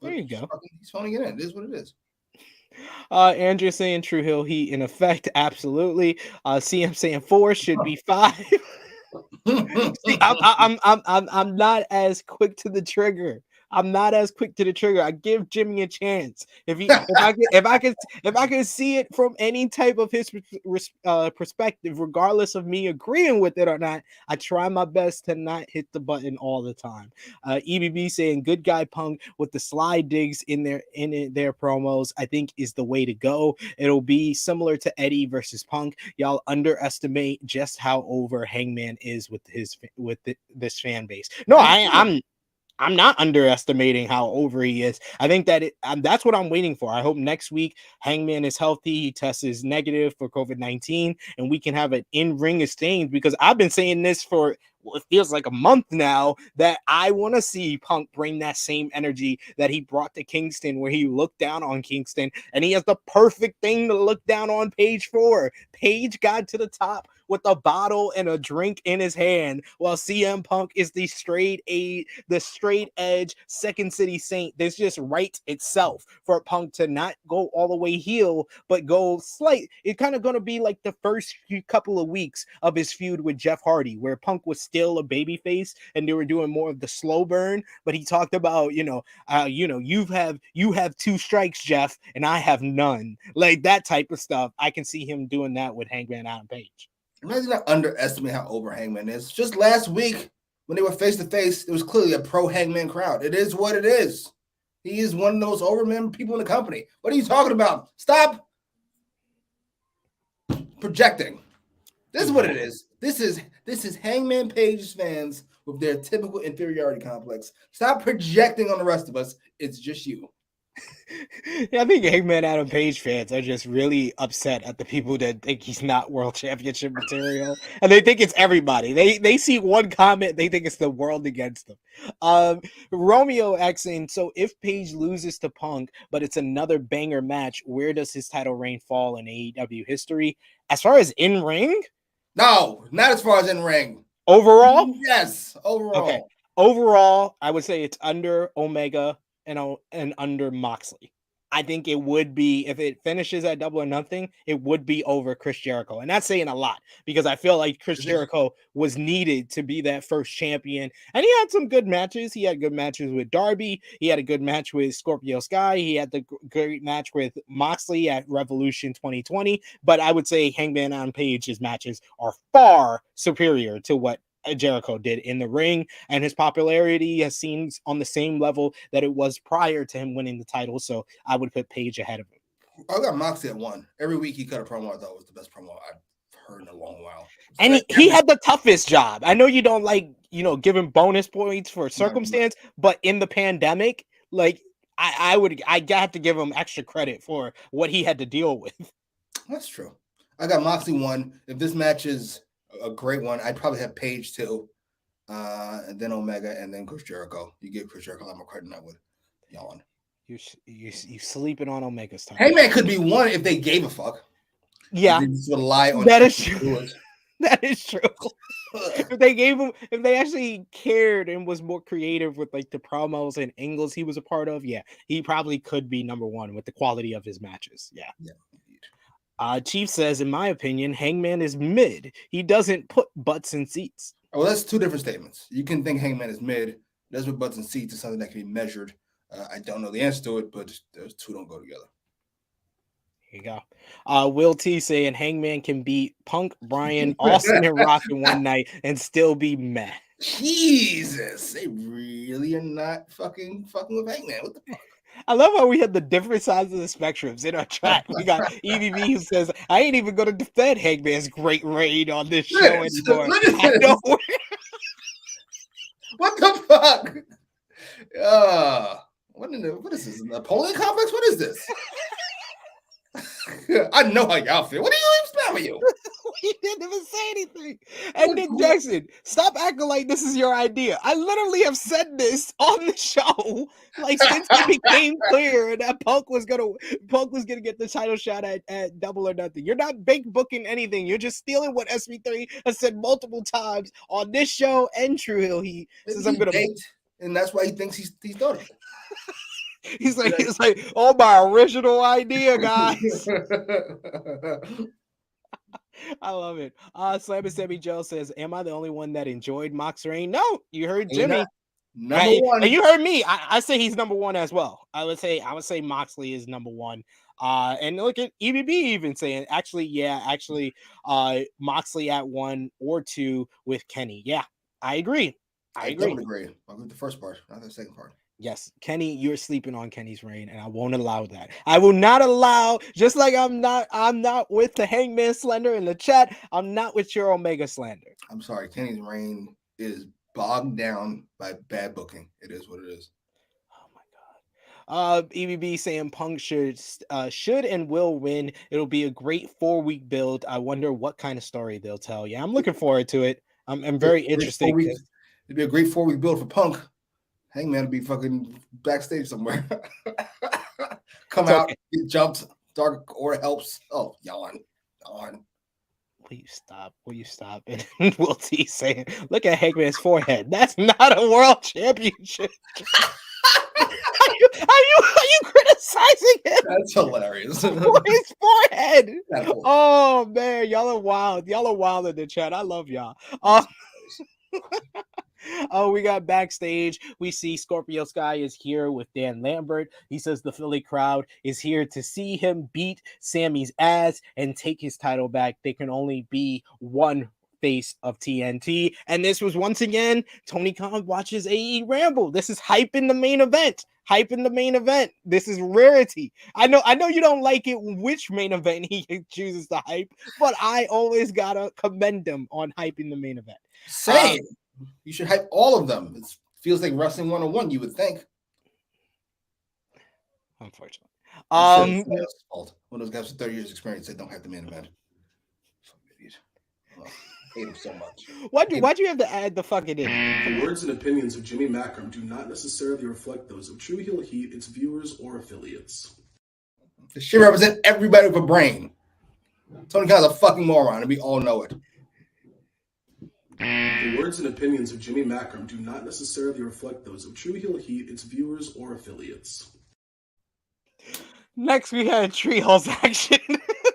B: There you go.
C: He's phoning it in. It is what it is.
B: Andrew saying True Hill Heat in effect. Absolutely. CM saying 4 should be 5. See, I'm not as quick to the trigger. I give Jimmy a chance. If I can see it from any type of his perspective, regardless of me agreeing with it or not, I try my best to not hit the button all the time. EBB saying good guy Punk with the slide digs in their promos, I think is the way to go. It'll be similar to Eddie versus Punk. Y'all underestimate just how over Hangman is with this fan base. No, I'm not underestimating how over he is. I think that that's what I'm waiting for. I hope next week Hangman is healthy, he tests negative for COVID-19, and we can have an in-ring exchange, because I've been saying this for it feels like a month now, that I want to see Punk bring that same energy that he brought to Kingston, where he looked down on Kingston, and he has the perfect thing to look down on Page for. Page got to the top with a bottle and a drink in his hand, while CM Punk is the straight edge Second City Saint. This just writes itself for Punk to not go all the way heel, but go slight. It's kind of going to be like the first couple of weeks of his feud with Jeff Hardy, where Punk was still a babyface and they were doing more of the slow burn, but he talked about, you have 2 strikes, Jeff, and I have none. Like that type of stuff. I can see him doing that with Hangman Adam Page.
C: Imagine not underestimate how over Hangman is. Just last week, when they were face to face, it was clearly a pro Hangman crowd. It is what it is. He is one of those overmen people in the company. What are you talking about? Stop projecting. This is what it is. This is Hangman Page's fans with their typical inferiority complex. Stop projecting on the rest of us. It's just you.
B: Yeah, I think Hangman Adam Page fans are just really upset at the people that think he's not world championship material, and they think it's everybody. They see one comment, they think it's the world against them. Romeo asking, so if Page loses to Punk, but it's another banger match, where does his title reign fall in AEW history? As far as in ring?
C: No, not as far as in ring.
B: Overall?
C: Yes, overall.
B: Okay. Overall, I would say it's under Omega and under Moxley. I think it would be, if it finishes at Double or Nothing, it would be over Chris Jericho. And that's saying a lot, because I feel like Chris Jericho was needed to be that first champion. And he had some good matches. He had good matches with Darby. He had a good match with Scorpio Sky. He had the great match with Moxley at Revolution 2020. But I would say Hangman on Page's matches are far superior to what Jericho did in the ring, and his popularity has seemed on the same level that it was prior to him winning the title. So I would put Page ahead of him.
C: I got Moxley at 1. Every week he cut a promo I thought was the best promo I've heard in a long while.
B: And he had the toughest job. I know you don't like, giving bonus points for circumstance, but in the pandemic, like I got to give him extra credit for what he had to deal with.
C: That's true. I got Moxley 1. If this match is a great one, I'd probably have Page 2, and then Omega, and then Chris Jericho. You give Chris Jericho a lot more credit than I would. Yawn.
B: You sleeping on Omega's time.
C: Hangman could be 1 if they gave a fuck.
B: Yeah,
C: that
B: is true. That is true. If they actually cared and was more creative with like the promos and angles he was a part of, yeah, he probably could be number 1 with the quality of his matches. Yeah. Chief says, in my opinion, Hangman is mid. He doesn't put butts in seats.
C: Well, that's 2 different statements. You can think Hangman is mid. Does put butts in seats is something that can be measured. I don't know the answer to it, but those 2 don't go together.
B: Here you go. Will T saying Hangman can beat Punk, Bryan, Austin, and Rock in one night and still be meh.
C: Jesus, they really are not fucking with Hangman. What the fuck?
B: I love how we have the different sides of the spectrums in our chat. We got EVV who says, I ain't even going to defend Hangman's great reign on this show anymore. I know.
C: What the fuck? What is this? Napoleon complex? What is this? I know how y'all feel. What do you even with you?
B: He didn't even say anything. And Nick Jackson, stop acting like this is your idea. I literally have said this on the show, like since it became clear that Punk was gonna get the title shot at Double or Nothing. You're not big booking anything. You're just stealing what SB3 has said multiple times on this show and True Hill Heat. Says I'm gonna
C: baked, and that's why he thinks he's done it.
B: He's like, oh, my original idea, guys. I love it. Slammy Sammy Joe says, am I the only one that enjoyed Mox reign? No, you heard Jimmy.
C: Number one.
B: And you heard me. I say he's number one as well. I would say Moxley is number one. And look at EBB even saying, actually, Moxley at 1 or 2 with Kenny. Yeah, I agree.
C: I don't agree. I'll agree with the first part, not the second part.
B: Yes, Kenny, you're sleeping on Kenny's reign, and I won't allow that. I will not allow, just like I'm not with the Hangman slander in the chat, I'm not with your Omega slander.
C: I'm sorry, Kenny's reign is bogged down by bad booking. It is what it is.
B: Oh my god. EBB saying Punk should and will win. It'll be a great 4-week build. I wonder what kind of story they'll tell. Yeah, I'm looking forward to it. I'm very interested.
C: It'd be a great 4-week build for Punk. Hangman would be fucking backstage somewhere. Come out, get jumped, Dark Order helps. Oh, yawn.
B: Will you stop? And Will T saying, look at Hangman's forehead. That's not a world championship. Are you criticizing him?
C: That's hilarious.
B: For his forehead. Oh man, y'all are wild. Y'all are wild in the chat. I love y'all. Oh, we got backstage. We see Scorpio Sky is here with Dan Lambert. He says the Philly crowd is here to see him beat Sammy's ass and take his title back. There can only be one face of TNT. And this was once again, Tony Khan watches AEWramble. This is hype in the main event. This is rarity. I know you don't like it which main event he chooses to hype, but I always gotta commend him on hyping the main event.
C: Same. You should hype all of them. It feels like wrestling 101, you would think.
B: Unfortunately.
C: One of those guys with 30 years experience, they don't have the main event. I hate him so much.
B: Why'd you have to add the fucking in?
D: The words and opinions of Jimmy Macram do not necessarily reflect those of True Heel Heat, its viewers, or affiliates.
C: This shit represent everybody with a brain. Tony Khan's a fucking moron, and we all know it.
D: The words and opinions of Jimmy Macram do not necessarily reflect those of True Heel Heat, its viewers, or affiliates.
B: Next, we had Trios action.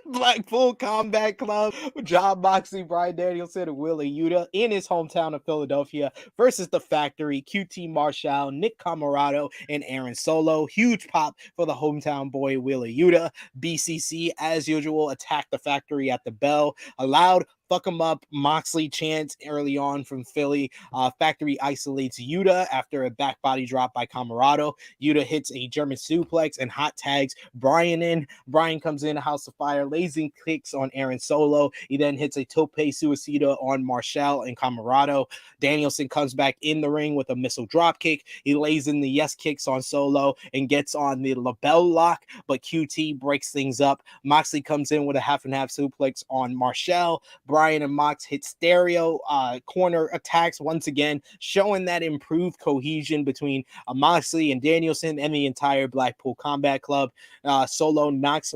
B: Blackpool Combat Club, John Moxley, Bryan Danielson, and Wheeler Yuta in his hometown of Philadelphia versus The Factory, QT Marshall, Nick Comoroto, and Aaron Solo. Huge pop for the hometown boy, Wheeler Yuta. BCC, as usual, attacked The Factory at the bell. A loud fuck him up Moxley chants early on from Philly. Factory isolates Yuta after a back body drop by Comoroto. Yuta hits a German suplex and hot tags Bryan in. Bryan comes in, House of Fire, lazy kicks on Aaron Solo. He then hits a tope suicida on Marshall and Comoroto. Danielson comes back in the ring with a missile drop kick. He lays in the yes kicks on Solo and gets on the label lock, but QT breaks things up. Moxley comes in with a half and half suplex on Marshall. Bryan and Mox hit stereo corner attacks once again, showing that improved cohesion between Moxley and Danielson and the entire Blackpool Combat Club. Solo knocks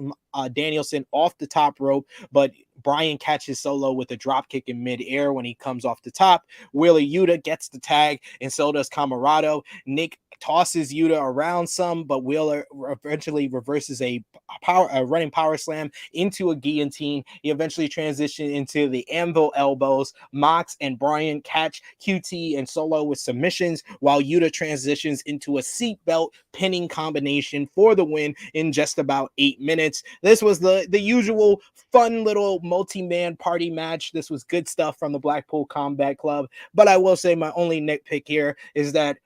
B: Danielson off the top rope, but Bryan catches Solo with a drop kick in midair when he comes off the top. Wheeler Yuta gets the tag, and so does Comoroto. Nick tosses Yuta around some, but Wheeler eventually reverses a running power slam into a guillotine. He eventually transitioned into the anvil elbows. Mox and Bryan catch QT and Solo with submissions, while Yuta transitions into a seatbelt pinning combination for the win in just about 8 minutes. This was the usual fun little multi-man party match. This was good stuff from the Blackpool Combat Club, but I will say my only nitpick here is that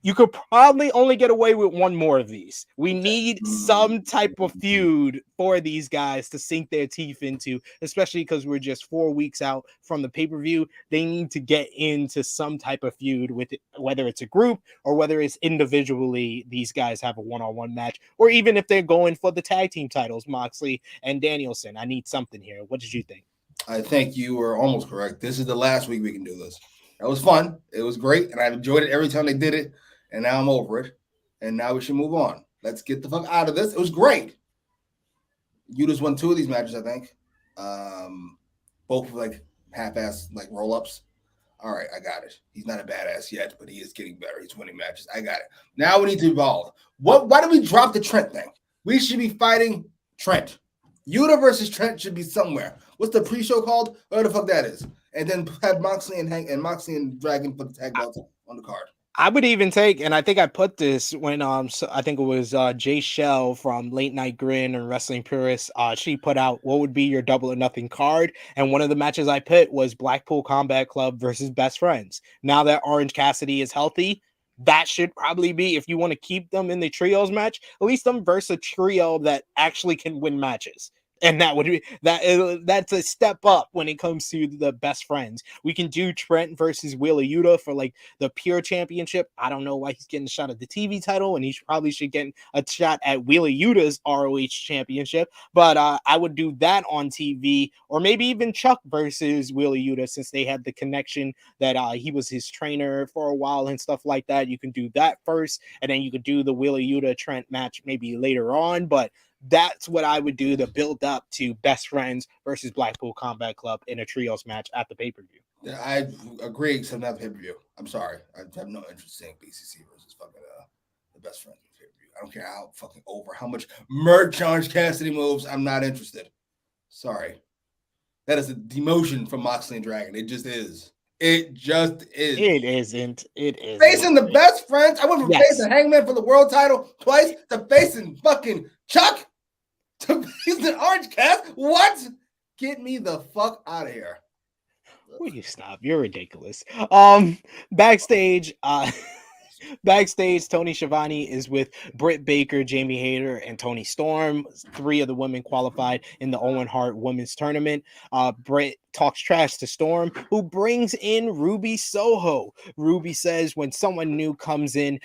B: you could probably only get away with one more of these. We need some type of feud for these guys to sink their teeth into, especially because we're just 4 weeks out from the pay-per-view. They need to get into some type of feud with it, whether it's a group or whether it's individually, these guys have a one-on-one match, or even if they're going for the tag team titles, Moxley and Danielson. I need something here. What did you think?
C: I think you were almost correct. This is the last week we can do this. That was fun. It was great, and I enjoyed it every time they did it. And now I'm over it. And now we should move on. Let's get the fuck out of this. It was great. You just won 2 of these matches, I think. Both like half-ass like roll-ups. All right, I got it. He's not a badass yet, but he is getting better. He's winning matches. I got it. Now we need to evolve. Why did we drop the Trent thing? We should be fighting Trent. Yuta versus Trent should be somewhere. What's the pre-show called? Whatever the fuck that is. And then have Moxley and Moxley and Dragon put the tag belts on the card.
B: I would even take, and I think I put this when so I think it was Jay Shell from Late Night Grin and Wrestling Purist. She put out what would be your Double or Nothing card, and one of the matches I put was Blackpool Combat Club versus Best Friends. Now that Orange Cassidy is healthy, that should probably be, if you want to keep them in the trios match, at least them versus a trio that actually can win matches. And that would be that's a step up when it comes to the Best Friends. We can do Trent versus Wheeler Yuta for like the pure championship. I don't know why he's getting a shot at the TV title, and he probably should get a shot at Wheeler Yuta's ROH championship. But I would do that on TV, or maybe even Chuck versus Wheeler Yuta, since they had the connection that he was his trainer for a while and stuff like that. You can do that first, and then you could do the Wheeler Yuta Trent match maybe later on. But that's what I would do to build up to Best Friends versus Blackpool Combat Club in a trios match at the pay-per-view.
C: Yeah, I agree, except not pay-per-view. I'm sorry. I have no interest in BCC versus fucking the Best Friends pay-per-view. I don't care how much merch Orange Cassidy moves. I'm not interested. Sorry. That is a demotion from Moxley and Dragon. It just is. It just is.
B: It isn't. It is.
C: Facing the Best Friends. I went from facing Hangman for the world title twice to facing fucking Chuck to facing Orange Cassidy. What? Get me the fuck out of here.
B: Will you stop? You're ridiculous. Backstage, Tony Schiavone is with Britt Baker, Jamie Hayter, and Tony Storm. 3 of the women qualified in the Owen Hart Women's Tournament. Britt talks trash to Storm, who brings in Ruby Soho. Ruby says when someone new comes in,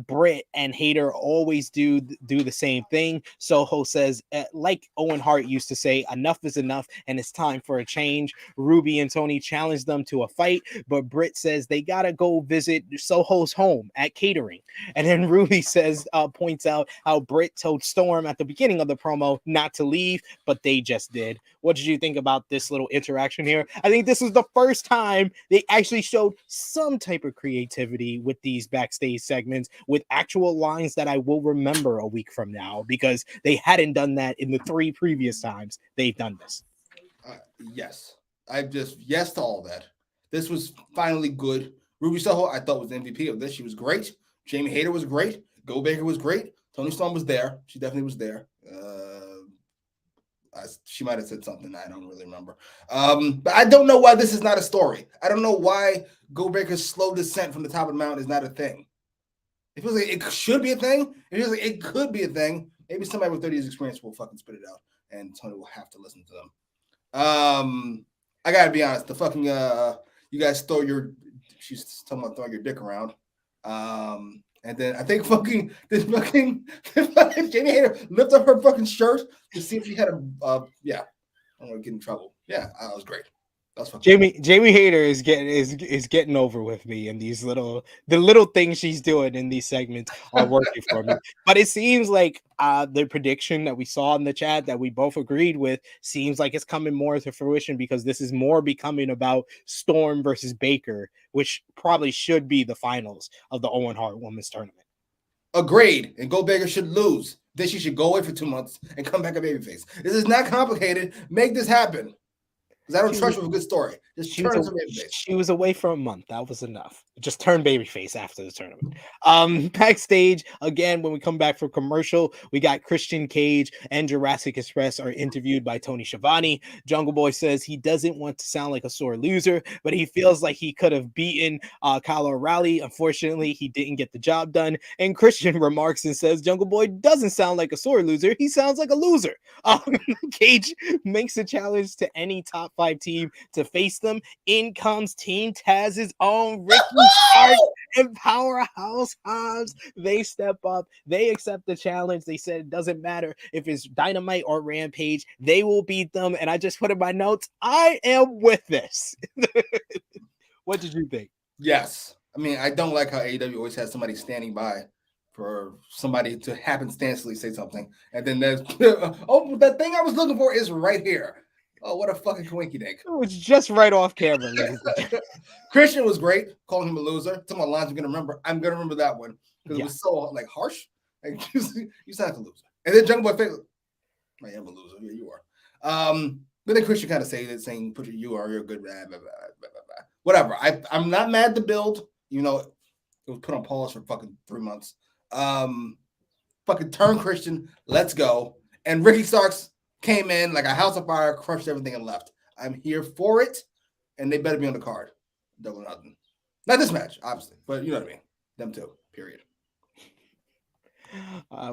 B: Britt and Hayter always do the same thing. Soho says, like Owen Hart used to say, enough is enough and it's time for a change. Ruby and Tony challenge them to a fight, but Britt says they gotta go visit Soho's home at catering. And then Ruby says, points out how Britt told Storm at the beginning of the promo not to leave, but they just did. What did you think about this little interaction here? I think this is the first time they actually showed some type of creativity with these backstage segments, with actual lines that I will remember a week from now, because they hadn't done that in the 3 previous times they've done this.
C: Yes. Yes to all that. This was finally good. Ruby Soho, I thought, was the MVP of this. She was great. Jamie Hayter was great. Go Baker was great. Tony Storm was there. She definitely was there. She might have said something I don't really remember. But I don't know why this is not a story. I don't know why Go Baker's slow descent from the top of the mountain is not a thing. It feels like it should be a thing. It feels like it could be a thing. Maybe somebody with 30 years experience will fucking spit it out, and Tony will have to listen to them. I gotta be honest. The fucking you guys she's talking about throwing your dick around. And then I think fucking Jamie Hayter lift up her fucking shirt to see if she had I don't want to get in trouble. Yeah, that was great. That's fucking
B: Jamie Hayter is getting over with me, and the little things she's doing in these segments are working for me. But it seems like the prediction that we saw in the chat that we both agreed with seems like it's coming more to fruition, because this is more becoming about Storm versus Baker, which probably should be the finals of the Owen Hart Women's Tournament.
C: agreed, and Goldberg should lose. Then she should go away for 2 months and come back a babyface. This is not complicated. Make this happen. Because I don't trust you with a good story. Just turn into babyface.
B: She was away for a month. That was enough. Just turn babyface after the tournament. Backstage, again, when we come back from commercial, we got Christian Cage and Jurassic Express are interviewed by Tony Schiavone. Jungle Boy says he doesn't want to sound like a sore loser, but he feels like he could have beaten Kyle O'Reilly. Unfortunately, he didn't get the job done. And Christian remarks and says Jungle Boy doesn't sound like a sore loser. He sounds like a loser. Cage makes a challenge to any top 5 team to face them. In comes Team Taz's own Ricky Stark and Powerhouse Hobbs. They step up. They accept the challenge. They said it doesn't matter if it's Dynamite or Rampage. They will beat them. And I just put in my notes, I am with this. What did you think?
C: Yes. I mean, I don't like how AEW always has somebody standing by for somebody to happenstancely say something. And then there's, oh, the thing I was looking for is right here. Oh, what a fucking coinky dink.
B: It was just right off camera.
C: Christian was great, calling him a loser. Some of the lines I'm gonna remember that one. Because it was so like harsh. Like you sound like a loser. And then Jungle Boy Fake, I am a loser. Yeah, you are. But then Christian kind of saying, you're a good blah, blah, blah, blah, blah. Whatever. I'm not mad at the build, it was put on pause for fucking 3 months. Fucking turn Christian, let's go. And Ricky Starks came in like a house of fire, crushed everything, and left. I'm here for it, and they better be on the card. Double nothing. Not this match, obviously, but you know what I mean. Them two, period.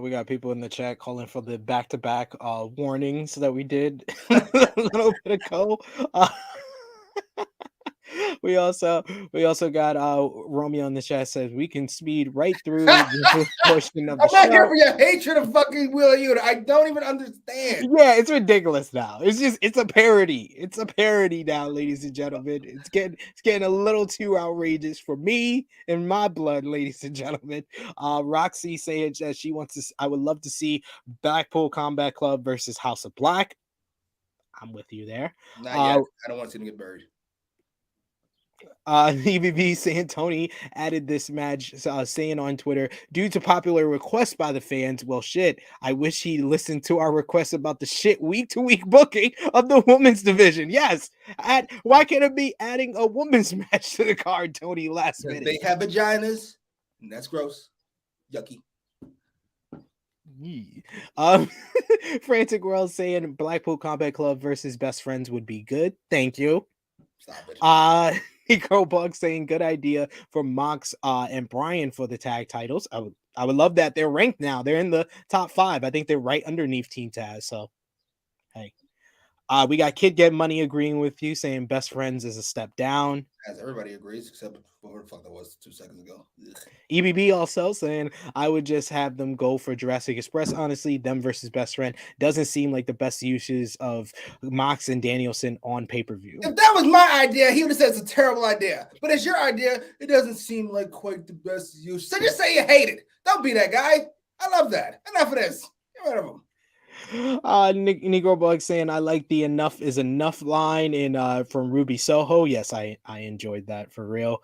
B: We got people in the chat calling for the back-to-back warnings that we did a little bit ago. We also got Romeo in the chat says we can speed right through this portion of the show.
C: I'm not here for your hatred of fucking Wheeler Yuta. I don't even understand.
B: Yeah, it's ridiculous now. It's a parody. It's a parody now, ladies and gentlemen. It's getting a little too outrageous for me and my blood, ladies and gentlemen. Roxy saying that I would love to see Blackpool Combat Club versus House of Black. I'm with you there.
C: Not yet. I don't want to see them get buried.
B: EBB saying Tony added this match, saying on Twitter, due to popular requests by the fans. Well, shit, I wish he listened to our requests about the shit week-to-week booking of the women's division. Yes, why can't it be adding a women's match to the card, Tony, last minute?
C: They have vaginas, and that's gross. Yucky.
B: Frantic World saying Blackpool Combat Club versus Best Friends would be good. Thank you.
C: Stop it.
B: Nico Bug saying good idea for Mox and Brian for the tag titles. I would love that. They're ranked now. They're in the top 5. I think they're right underneath Team Taz. So hey. We got Kid Get Money agreeing with you, saying Best Friends is a step down.
C: As everybody agrees, except whatever the fuck that was 2 seconds ago. Ugh.
B: EBB also saying I would just have them go for Jurassic Express. Honestly, them versus Best Friend doesn't seem like the best uses of Mox and Danielson on pay-per-view.
C: If that was my idea, he would have said it's a terrible idea. But it's your idea. It doesn't seem like quite the best use. So just say you hate it. Don't be that guy. I love that. Enough of this. Get rid of him.
B: Negro Bug saying I like the enough is enough line in from Ruby Soho. Yes, I enjoyed that for real.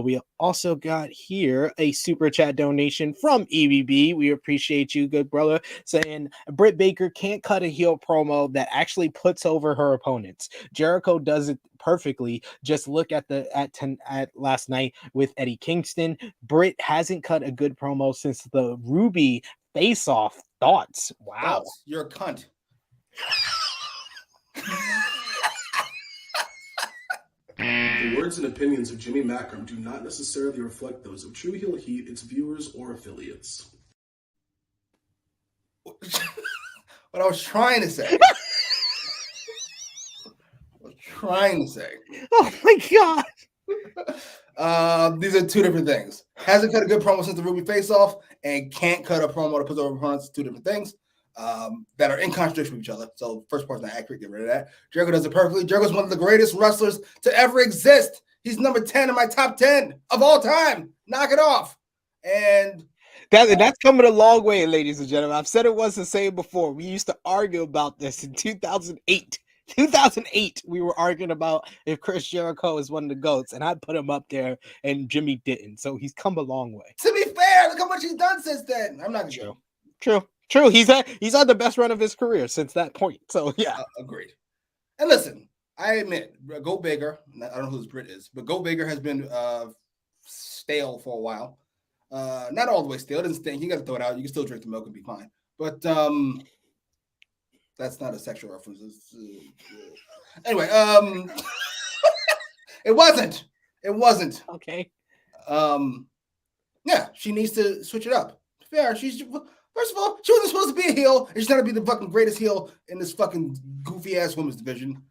B: We also got here a super chat donation from EBB. We appreciate you, good brother, saying Britt Baker can't cut a heel promo that actually puts over her opponents. Jericho does it perfectly. Just look at at last night with Eddie Kingston. Britt hasn't cut a good promo since the Ruby face-off. Thoughts? Wow.
C: Thoughts. You're a cunt.
D: The words and opinions of Jimmy Macram do not necessarily reflect those of True Heel Heat, its viewers, or affiliates.
C: What I was trying to say.
B: Oh my god.
C: These are 2 different things. Hasn't cut a good promo since the Ruby face-off, and can't cut a promo to put over opponents. 2 different things that are in contradiction with each other. So first part's not accurate. Get rid of that. Jericho does it perfectly. Jericho's one of the greatest wrestlers to ever exist. He's number 10 in my top 10 of all time. Knock it off. And
B: that's coming a long way, ladies and gentlemen. I've said it once and say it before. We used to argue about this in 2008. 2008, we were arguing about if Chris Jericho is one of the GOATs, and I put him up there, and Jimmy didn't. So he's come a long way.
C: To be fair, look how much he's done since then. I'm not gonna
B: True. He's had the best run of his career since that point. So yeah,
C: agreed. And listen, I admit, Go Bigger. I don't know who this Brit is, but Go Bigger has been stale for a while. Not all the way stale. It doesn't stink. You got to throw it out. You can still drink the milk and be fine. But that's not a sexual reference. Anyway, it wasn't.
B: okay.
C: Yeah, she needs to switch it up. Fair. First of all, she wasn't supposed to be a heel, and she's not to be the fucking greatest heel in this fucking goofy ass women's division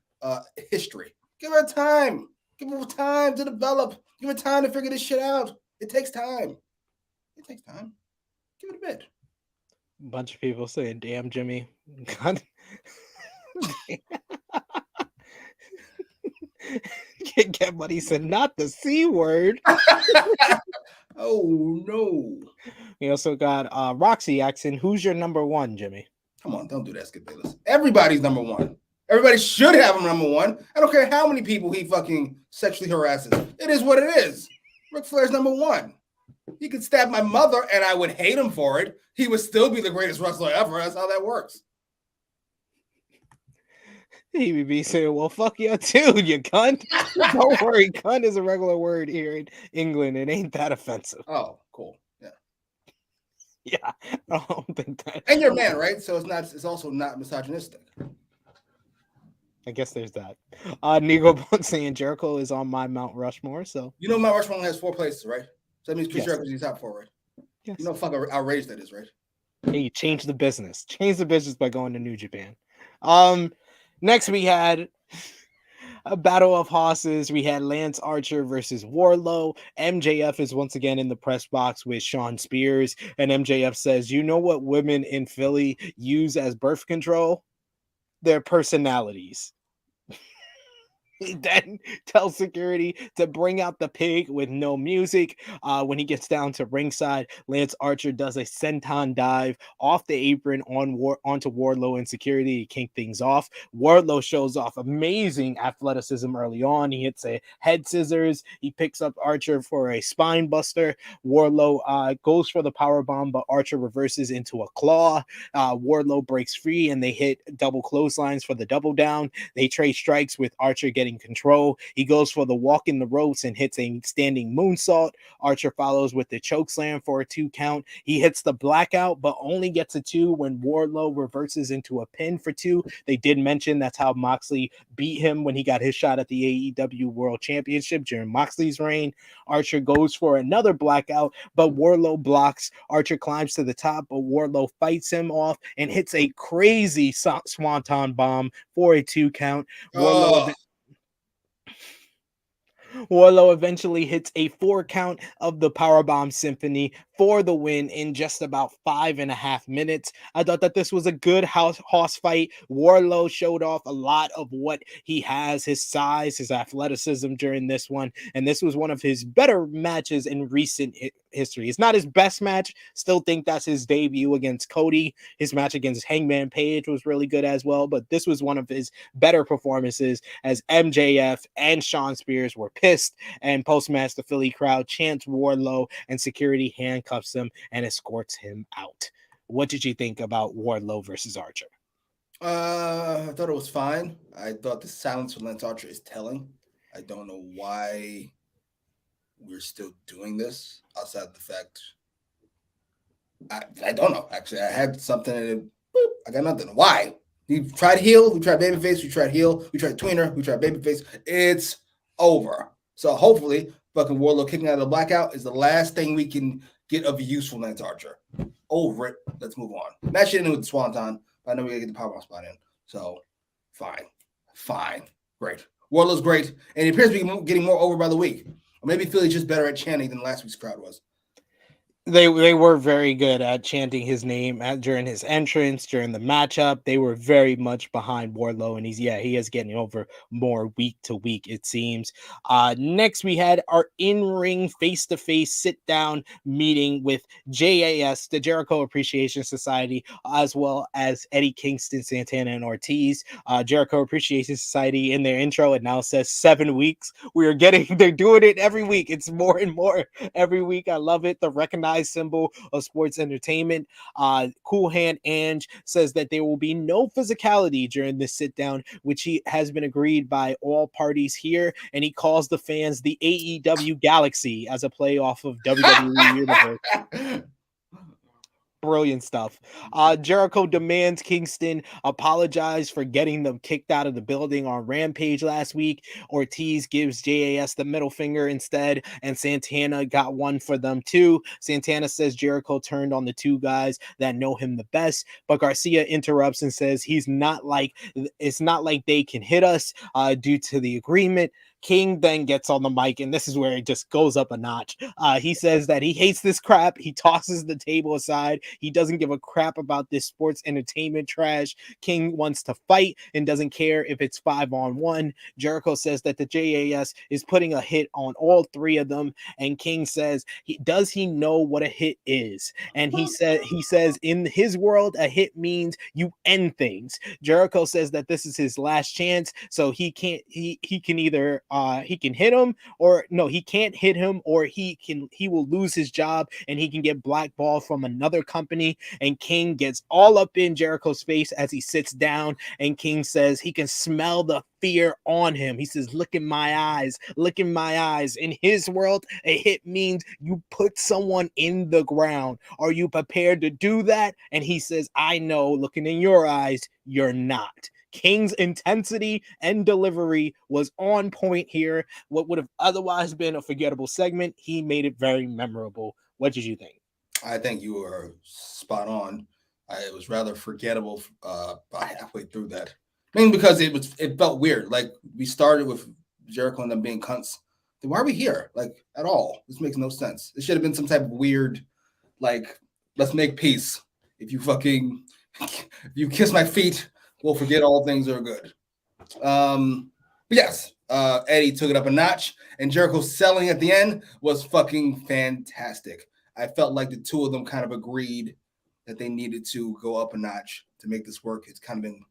C: history. Give her time. Give her time to develop. Give her time to figure this shit out. It takes time. Give it a bit.
B: A bunch of people saying, "Damn, Jimmy." God. Get Buddy said, "Not the C word."
C: Oh no.
B: We also got Roxy asking, "Who's your number one, Jimmy?"
C: Come on, don't do that, Skip Bayless. Everybody's number one. Everybody should have him number one. I don't care how many people he fucking sexually harasses. It is what it is. Ric Flair's number one. He could stab my mother and I would hate him for it. He would still be the greatest wrestler ever. That's how that works.
B: He would be saying, "Well, fuck you too, you cunt." Don't worry, cunt is a regular word here in England. It ain't that offensive.
C: Oh, cool. Yeah.
B: Yeah, I don't think that.
C: And you're a man, right? So it's also not misogynistic.
B: I guess there's that. Nico Bone saying Jericho is on my Mount Rushmore. So
C: you know Mount Rushmore only has 4 places, right? So that means Chris Jericho's in the top 4, right?
B: Yes.
C: You know how fucking outrageous that is, right?
B: Hey, change the business. Change the business by going to New Japan. Next we had a battle of hosses. We had Lance Archer versus Warlow. MJF is once again in the press box with Sean Spears, and MJF says, "You know what women in Philly use as birth control? Their personalities." He then tells security to bring out the pig with no music. When he gets down to ringside, Lance Archer does a senton dive off the apron onto Warlow and security to kick things off. Warlow shows off amazing athleticism early on. He hits a head scissors. He picks up Archer for a spine buster. Warlow goes for the power bomb, but Archer reverses into a claw. Warlow breaks free, and they hit double clotheslines for the double down. They trade strikes with Archer getting control. He goes for the walk in the ropes and hits a standing moonsault. Archer follows with the choke slam for a 2 count. He hits the blackout, but only gets a 2 when Warlow reverses into a pin for 2. They did mention that's how Moxley beat him when he got his shot at the AEW World Championship during Moxley's reign. Archer goes for another blackout, but Warlow blocks. Archer climbs to the top, but Warlow fights him off and hits a crazy swanton bomb for a 2 count. Warlow eventually hits a 4 count of the Powerbomb Symphony for the win in just about 5.5 minutes. I thought that this was a good house fight. Warlow showed off a lot of what he has, his size, his athleticism during this one, and this was one of his better matches in recent history. It's not his best match. Still think that's his debut against Cody. His match against Hangman Page was really good as well, but this was one of his better performances as MJF and Sean Spears were pissed, and post-match the Philly crowd chants Warlow, and security handcuffs him and escorts him out. What did you think about Warlow versus Archer?
C: I thought it was fine. I thought the silence for Lance Archer is telling. I don't know why we're still doing this outside of the fact. I don't know. Actually, I had something. I got nothing. Why? We tried heel. We tried babyface. We tried heel. We tried tweener. We tried babyface. It's over. So hopefully, fucking Warlow kicking out of the blackout is the last thing we can get of useful Lance Archer. Over it. Let's move on. Match ended with the Swanton, but I know we gotta get the powerbomb spot in. So fine, great. Warlow's great, and he appears to be getting more over by the week. Or maybe Philly's just better at chanting than last week's crowd was.
B: They were very good at chanting his name during his entrance, during the matchup. They were very much behind Warlow, and he is getting over more week to week, it seems. Next we had our in-ring face-to-face sit-down meeting with JAS, the Jericho Appreciation Society, as well as Eddie Kingston, Santana, and Ortiz. Jericho Appreciation Society in their intro, it now says 7 weeks. They're doing it every week. It's more and more every week. I love it. The recognized symbol of sports entertainment. Cool Hand Ange says that there will be no physicality during this sit down, which he has been agreed by all parties here, and he calls the fans the AEW Galaxy as a play off of WWE Universe. Brilliant stuff. Jericho demands Kingston apologize for getting them kicked out of the building on Rampage last week. Ortiz gives JAS the middle finger instead, and Santana got one for them too. Santana says Jericho turned on the two guys that know him the best, but Garcia interrupts and says it's not like they can hit us due to the agreement. King then gets on the mic, and this is where it just goes up a notch. He says that he hates this crap. He tosses the table aside. He doesn't give a crap about this sports entertainment trash. King wants to fight and doesn't care if it's 5-on-1. Jericho says that the JAS is putting a hit on all three of them, and King says, does he know what a hit is? And he says in his world, a hit means you end things. Jericho says that this is his last chance, so he can either he can hit him, or no, he can't hit him, or he will lose his job and he can get blackballed from another company. And King gets all up in Jericho's face as he sits down, and King says he can smell the fear on him. He says, look in my eyes. In his world, a hit means you put someone in the ground. Are you prepared to do that? And he says, I know, looking in your eyes, you're not. King's intensity and delivery was on point here. What would have otherwise been a forgettable segment, he made it very memorable. What did you think?
C: I think you were spot on. It was rather forgettable by halfway through that. Mainly because it felt weird. Like, we started with Jericho and them being cunts. Then why are we here? Like, at all? This makes no sense. It should have been some type of weird, like, let's make peace. If you kiss my feet, we'll forget all things are good. But yes, Eddie took it up a notch, and Jericho selling at the end was fucking fantastic. I felt like the two of them kind of agreed that they needed to go up a notch to make this work. It's kind of been,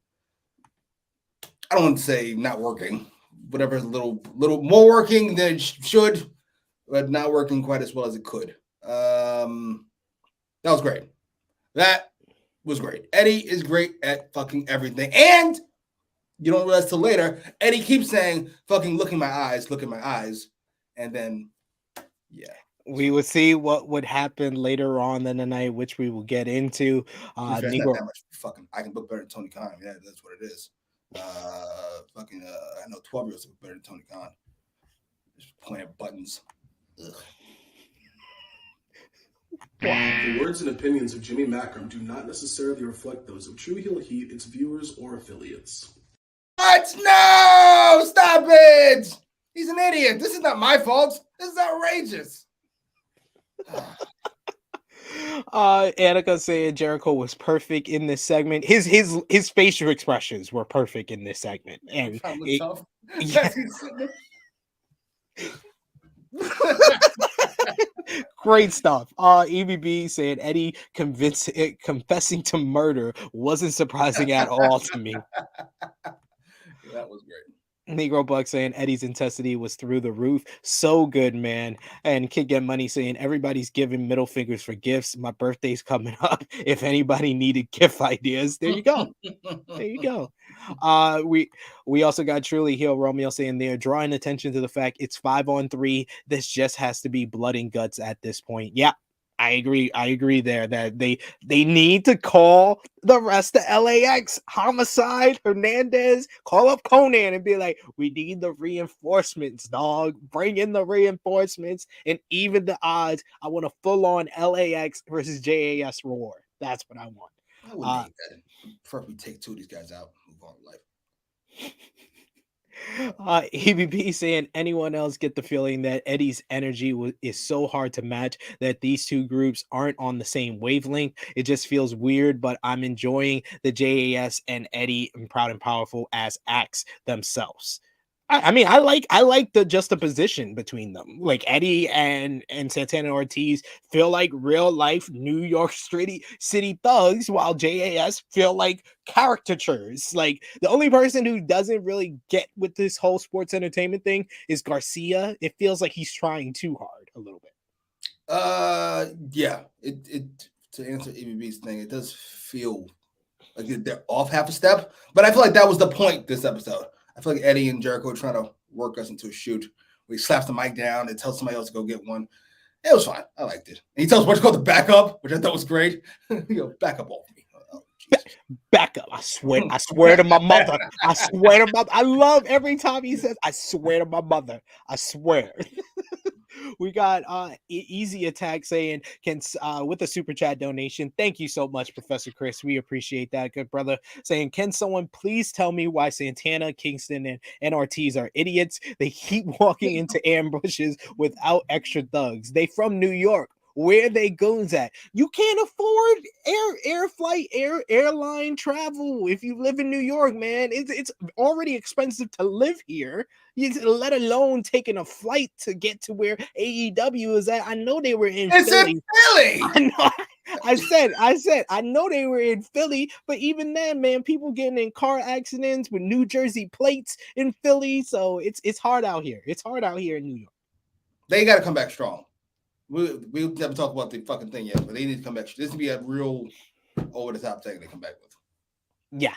C: I don't want to say not working, whatever, a little more working than it should, but not working quite as well as it could. That was great. That was great. Eddie is great at fucking everything. And you don't realize till later, Eddie keeps saying, fucking look in my eyes. And then, yeah.
B: We would see what would happen later on in the night, which we will get into.
C: Not that much fucking, I can book better than Tony Khan. Yeah, that's what it is. I know 12-year-olds look better than Tony Khan. Just pointing at buttons. Ugh.
D: The words and opinions of Jimmy Macram do not necessarily reflect those of True Heel Heat, its viewers, or affiliates.
C: What? No! Stop it! He's an idiot. This is not my fault. This is outrageous.
B: Annika saying Jericho was perfect in this segment. His facial expressions were perfect in this segment, and great stuff. EBB saying Eddie confessing to murder wasn't surprising at all to me.
C: That was great.
B: Negro Buck saying Eddie's intensity was through the roof. So good, man. And Kid Get Money saying everybody's giving middle fingers for gifts. My birthday's coming up. If anybody needed gift ideas, there you go. There you go. We also got Truly Heel Romeo saying they're drawing attention to the fact it's 5-on-3. This just has to be blood and guts at this point. Yeah. I agree there that they need to call the rest of LAX, Homicide, Hernandez, call up Conan and be like, we need the reinforcements, dog. Bring in the reinforcements and even the odds. I want a full-on LAX versus JAS roar. That's what I want.
C: I wouldn't hate that. Preferably take two of these guys out, move on with life.
B: EBP saying anyone else get the feeling that Eddie's energy is so hard to match that these two groups aren't on the same wavelength. It just feels weird, but I'm enjoying the JAS and Eddie and Proud and Powerful as acts themselves. I mean, I like the juxtaposition between them. Like Eddie and Santana Ortiz feel like real life New York city thugs, while JAS feel like caricatures. Like the only person who doesn't really get with this whole sports entertainment thing is Garcia. It feels like he's trying too hard a little bit.
C: Yeah. It to answer EBB's thing, it does feel like they're off half a step, but I feel like that was the point this episode. I feel like Eddie and Jericho are trying to work us into a shoot. We slaps the mic down and tells somebody else to go get one. It was fine. I liked it. And he tells what's called the back up, which I thought was great. Back up off me.
B: Back up. I swear to my mother. I love every time he says, I swear to my mother. I swear. We got Easy Attack saying, with a super chat donation, thank you so much, Professor Chris. We appreciate that, good brother. Saying, can someone please tell me why Santana, Kingston, and Ortiz are idiots? They keep walking into ambushes without extra thugs. They from New York. Where they goons at? You can't afford airline travel if you live in New York, man. It's already expensive to live here. Let alone taking a flight to get to where AEW is at. I know they were in Philly.
C: In Philly.
B: I know. I said, I know they were in Philly, but even then, man, people getting in car accidents with New Jersey plates in Philly. So it's hard out here. It's hard out here in New York.
C: They got to come back strong. We'll never talk about the fucking thing yet, but they need to come back. This would be a real over the top thing they come back with.
B: Yeah.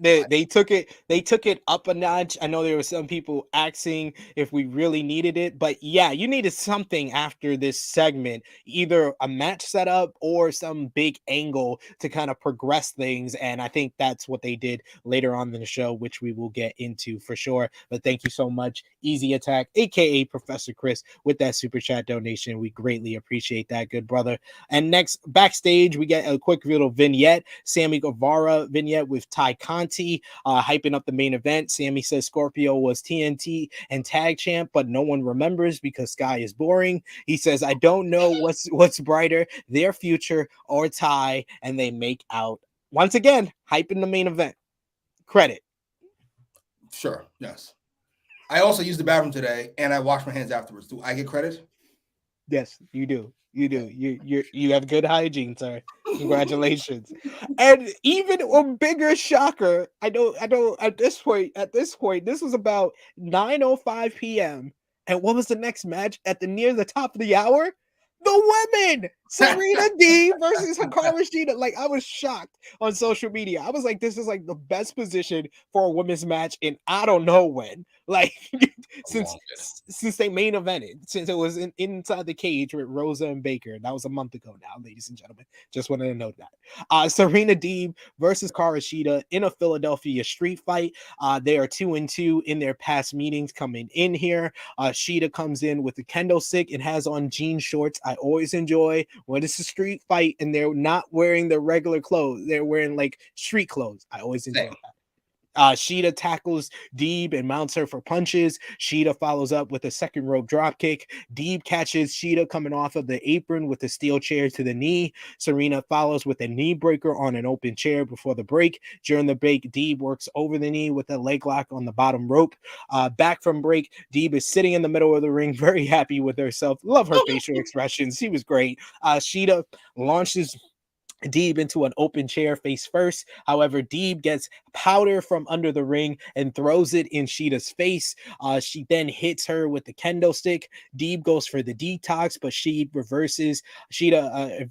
B: They took it up a notch. I know there were some people asking if we really needed it, but yeah, you needed something after this segment, either a match setup or some big angle to kind of progress things. And I think that's what they did later on in the show, which we will get into for sure. But thank you so much, Easy Attack, aka Professor Chris, with that super chat donation. We greatly appreciate that, good brother. And next, backstage, we get a quick little vignette, Sammy Guevara vignette with Ty Conti, hyping up the main event. Sammy says Scorpio was TNT and tag champ, but no one remembers because Sky is boring. He says, I don't know what's brighter, their future or Ty, and they make out. Once again, hyping the main event. Credit.
C: Sure, yes. I also used the bathroom today, and I washed my hands afterwards. Do I get credit?
B: Yes, you do. You have good hygiene, sir. Congratulations. And even a bigger shocker, I know at this point, this was about 9:05 p.m. And what was the next match near the top of the hour? The women, Serena Deeb versus Karasheeda. Like, I was shocked on social media. I was like, this is like the best position for a women's match in I don't know when. Like, since they main evented, since it was inside the cage with Rosa and Baker. That was a month ago now, ladies and gentlemen. Just wanted to note that. Serena Deeb versus Karasheeda in a Philadelphia street fight. They are 2-2 in their past meetings coming in here. Sheeta comes in with the kendo stick and has on jean shorts. I always enjoy when it's a street fight and they're not wearing their regular clothes. They're wearing like street clothes. I always enjoy that. Sheeta tackles Deeb and mounts her for punches. Sheeta follows up with a second rope dropkick. Deeb catches Sheeta coming off of the apron with a steel chair to the knee. Serena follows with a knee breaker on an open chair before the break. During the break, Deeb works over the knee with a leg lock on the bottom rope. Back from break, Deeb is sitting in the middle of the ring, very happy with herself. Love her facial expressions. She was great. Sheeta launches Deeb into an open chair face first. However, Deeb gets powder from under the ring and throws it in Sheeta's face. She then hits her with the kendo stick. Deeb goes for the detox, but she reverses. Sheeta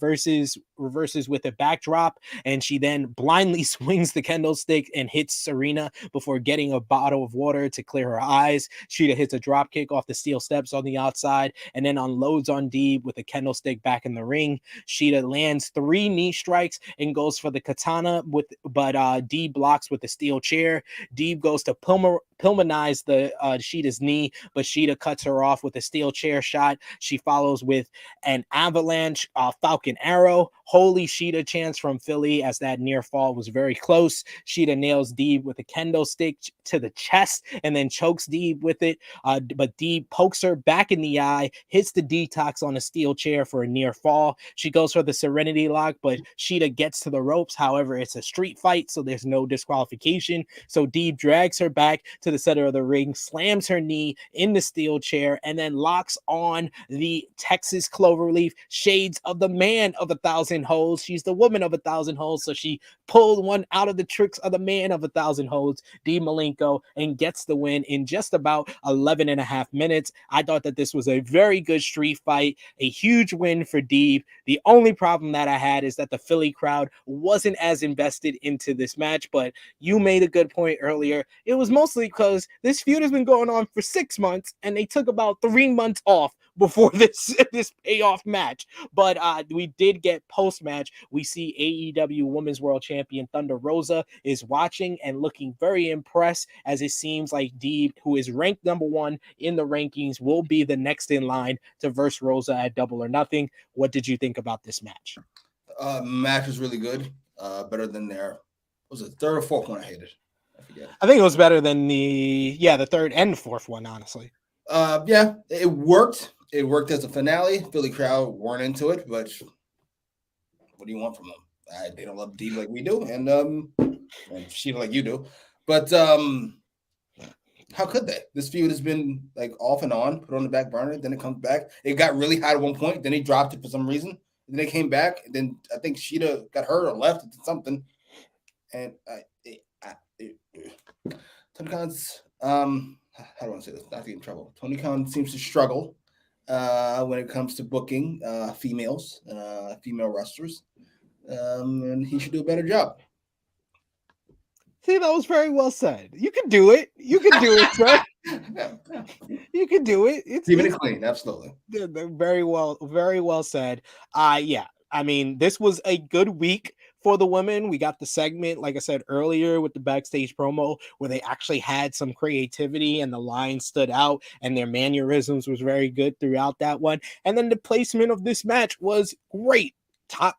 B: reverses with a backdrop, and she then blindly swings the kendo stick and hits Serena before getting a bottle of water to clear her eyes. Sheeta hits a drop kick off the steel steps on the outside and then unloads on Deeb with a kendo stick back in the ring. Sheeta lands 3 knee strikes and goes for the katana, but Deeb blocks with the steel chair. Deeb goes to pulmonize the Sheeta's knee, but Sheeta cuts her off with a steel chair shot. She follows with an avalanche Falcon Arrow. Holy Sheeta chants from Philly as that near fall was very close. Sheeta nails Deeb with a kendo stick to the chest and then chokes Deeb with it. But Deeb pokes her back in the eye, hits the detox on a steel chair for a near fall. She goes for the Serenity lock, but Sheeta gets to the ropes. However, it's a street fight, so there's no disqualification. So Deeb drags her back to the center of the ring, slams her knee in the steel chair, and then locks on the Texas Cloverleaf shades of the man of 1,000 hoes. She's the woman of 1,000 hoes, so she pulled one out of the tricks of the man of 1,000 hoes, Deeb Malenko, and gets the win in just about 11 and a half minutes. I thought that this was a very good street fight, a huge win for Deeb. The only problem that I had is that the Philly crowd wasn't as invested into this match, but you made a good point earlier. It was mostly because this feud has been going on for 6 months, and they took about 3 months off before this payoff match. But we did get post-match. We see AEW Women's World Champion Thunder Rosa is watching and looking very impressed, as it seems like Deeb, who is ranked number 1 in the rankings, will be the next in line to verse Rosa at Double or Nothing. What did you think about this match?
C: Match was really good. Better than their, was it third or fourth one I hated? I forget.
B: I think it was better than the third and the fourth one, honestly.
C: Yeah, it worked. It worked as a finale. Philly crowd weren't into it, but what do you want from them? They don't love Deeb like we do, and Sheeta like you do. But how could they? This feud has been like off and on, put on the back burner, then it comes back. It got really hot at one point, then he dropped it for some reason. Then they came back, and then I think Sheeta got hurt or left or something. And Tony Khan's, how do I want to say this? Not to get in trouble. Tony Khan seems to struggle when it comes to booking females, female wrestlers, and he should do a better job.
B: See, that was very well said. You can do it. You can do it, sir. You can do it. It's
C: Keeping it clean, absolutely.
B: Very well said. Yeah. I mean, this was a good week for the women. We got the segment, like I said earlier, with the backstage promo where they actually had some creativity and the line stood out and their mannerisms was very good throughout that one. And then the placement of this match was great.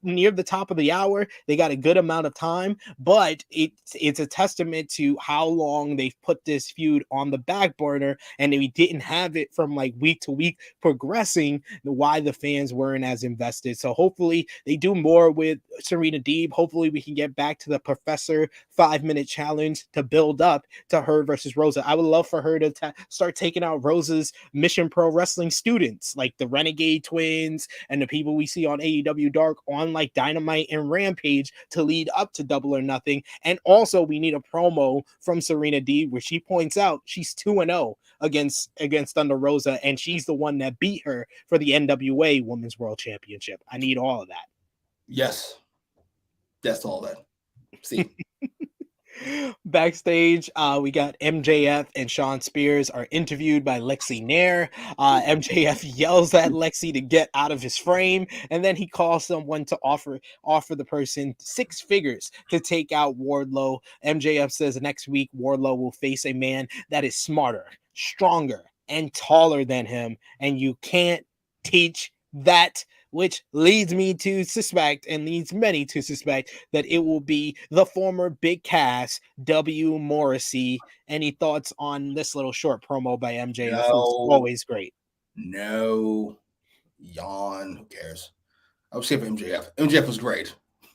B: Near the top of the hour, they got a good amount of time, but it's a testament to how long they've put this feud on the back burner, and we didn't have it from like week to week progressing, why the fans weren't as invested. So hopefully they do more with Serena Deeb. Hopefully we can get back to the Professor 5-minute challenge to build up to her versus Rosa. I would love for her to start taking out Rosa's Mission Pro Wrestling students, like the Renegade Twins and the people we see on AEW Dark on like Dynamite and Rampage, to lead up to Double or Nothing. And also we need a promo from Serena Deeb where she points out she's 2-0 against Thunder Rosa, and she's the one that beat her for the NWA Women's World Championship. I need all of that.
C: Yes, that's all that. See.
B: Backstage, we got MJF and Sean Spears are interviewed by Lexi Nair. MJF yells at Lexi to get out of his frame, and then he calls someone to offer the person 6 figures to take out Warlow. MJF says next week Warlow will face a man that is smarter, stronger, and taller than him, and you can't teach that, which leads me to suspect, and leads many to suspect, that it will be the former Big Cass, W. Morrissey. Any thoughts on this little short promo by MJF? No. Who's always great.
C: No. Yawn. Who cares? I was here for MJF. MJF was great.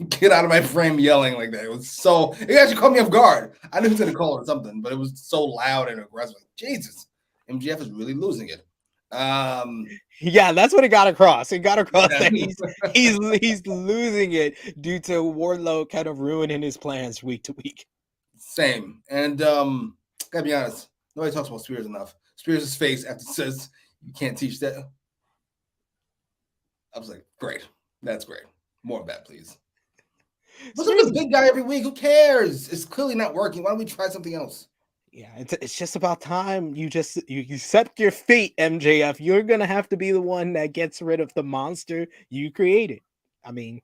C: Get out of my frame yelling like that. It was so, it actually caught me off guard. I knew he was going to call or something, but it was so loud and aggressive. Jesus. MJF is really losing it.
B: Yeah, that's what it got across. It got across that he's losing it due to Warlow kind of ruining his plans week to week.
C: Same. And gotta be honest, nobody talks about Spears enough. Spears' face after it says you can't teach that. I was like, great. That's great. More of that, please. What's up with this big guy every week? Who cares? It's clearly not working. Why don't we try something else?
B: Yeah, it's just about time. You accept your fate, MJF. You're gonna have to be the one that gets rid of the monster you created. I mean,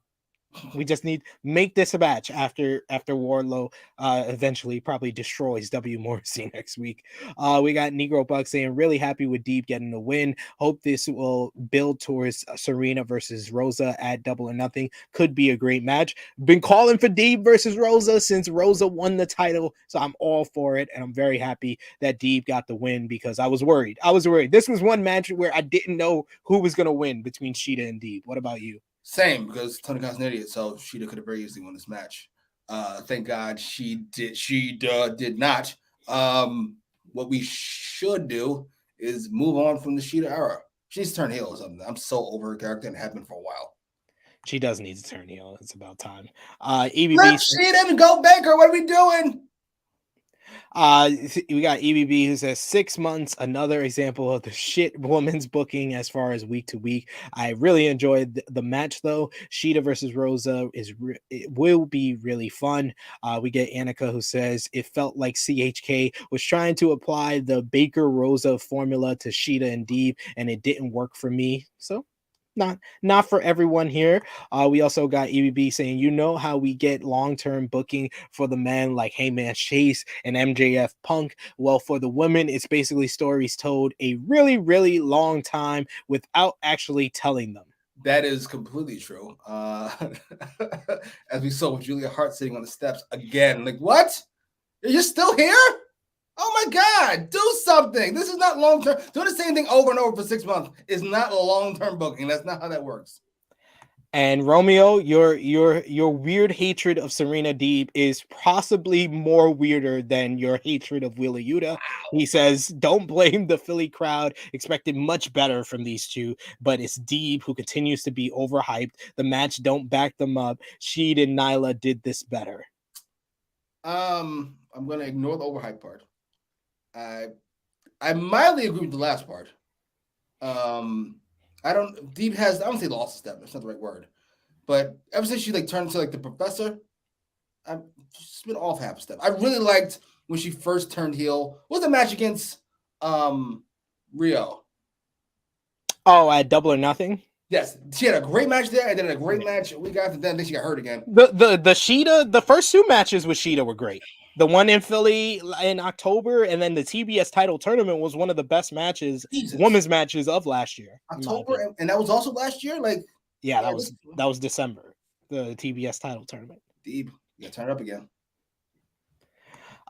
B: We just need make this a match after Warlow eventually probably destroys W Morrissey next week. We got Negro Buck saying really happy with Deeb getting the win. Hope this will build towards Serena versus Rosa at Double or Nothing. Could be a great match. Been calling for Deeb versus Rosa since Rosa won the title, so I'm all for it, and I'm very happy that Deeb got the win because I was worried. This was one match where I didn't know who was going to win between Sheeta and Deeb. What about you?
C: Same, because Tony Khan's an idiot, so Sheeta could have very easily won this match. Thank God she did. She did not. What we should do is move on from the Sheeta era. She needs to turn heel or something. I'm so over her character and have been for a while.
B: She does need to turn heel. It's about time. EBB.
C: Let Sheeta and go Baker. What are we doing?
B: We got EBB who says 6 months, another example of the shit woman's booking as far as week to week. I really enjoyed the match though. Sheeta versus Rosa it will be really fun. We get Annika who says it felt like CHK was trying to apply the Baker Rosa formula to Sheeta and Deeb, and it didn't work for me. So not for everyone here. We also got EBB saying, you know how we get long-term booking for the men like Heyman Chase and MJF Punk. Well, for the women, it's basically stories told a really, really long time without actually telling them.
C: That is completely true. As we saw with Julia Hart sitting on the steps again. Like, what? You're still here? Oh my God, do something. This is not long-term. Doing the same thing over and over for 6 months is not a long-term booking. That's not how that works.
B: And Romeo, your weird hatred of Serena Deeb is possibly more weirder than your hatred of Wheeler Yuta. Wow. He says, don't blame the Philly crowd. Expected much better from these two, but it's Deeb who continues to be overhyped. The match don't back them up. Sheed and Nyla did this better.
C: I'm going to ignore the overhyped part. I mildly agree with the last part. Deeb has, I don't say lost a step, that's not the right word. But ever since she turned into the professor, she's been off half a step. I really liked when she first turned heel. What was the match against Rio?
B: Oh, at Double or Nothing?
C: Yes, she had a great match there, and then a great match a week after that. Then she got hurt again.
B: The Sheeta, the first 2 matches with Sheeta were great. The one in Philly in October, and then the TBS title tournament was one of the best matches, women's matches of last year.
C: October, and that was also last year.
B: That was December. The TBS title tournament.
C: Deeb, you gotta turn it up again.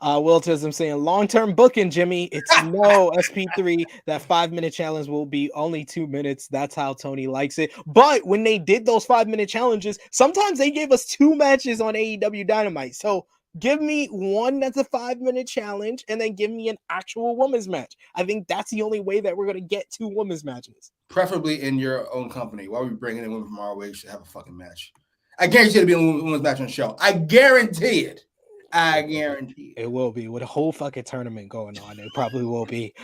B: Wiltism saying long-term booking, Jimmy. It's no SP3. That 5-minute challenge will be only 2 minutes. That's how Tony likes it. But when they did those 5-minute challenges, sometimes they gave us 2 matches on AEW Dynamite. So give me one that's a 5-minute challenge, and then give me an actual women's match. I think that's the only way that we're gonna get 2 women's matches.
C: Preferably in your own company. Why are we bringing in women from our way? You should have a fucking match. I guarantee it'll be a women's match on the show. I guarantee it. I guarantee
B: it will be with a whole fucking tournament going on. It probably will be.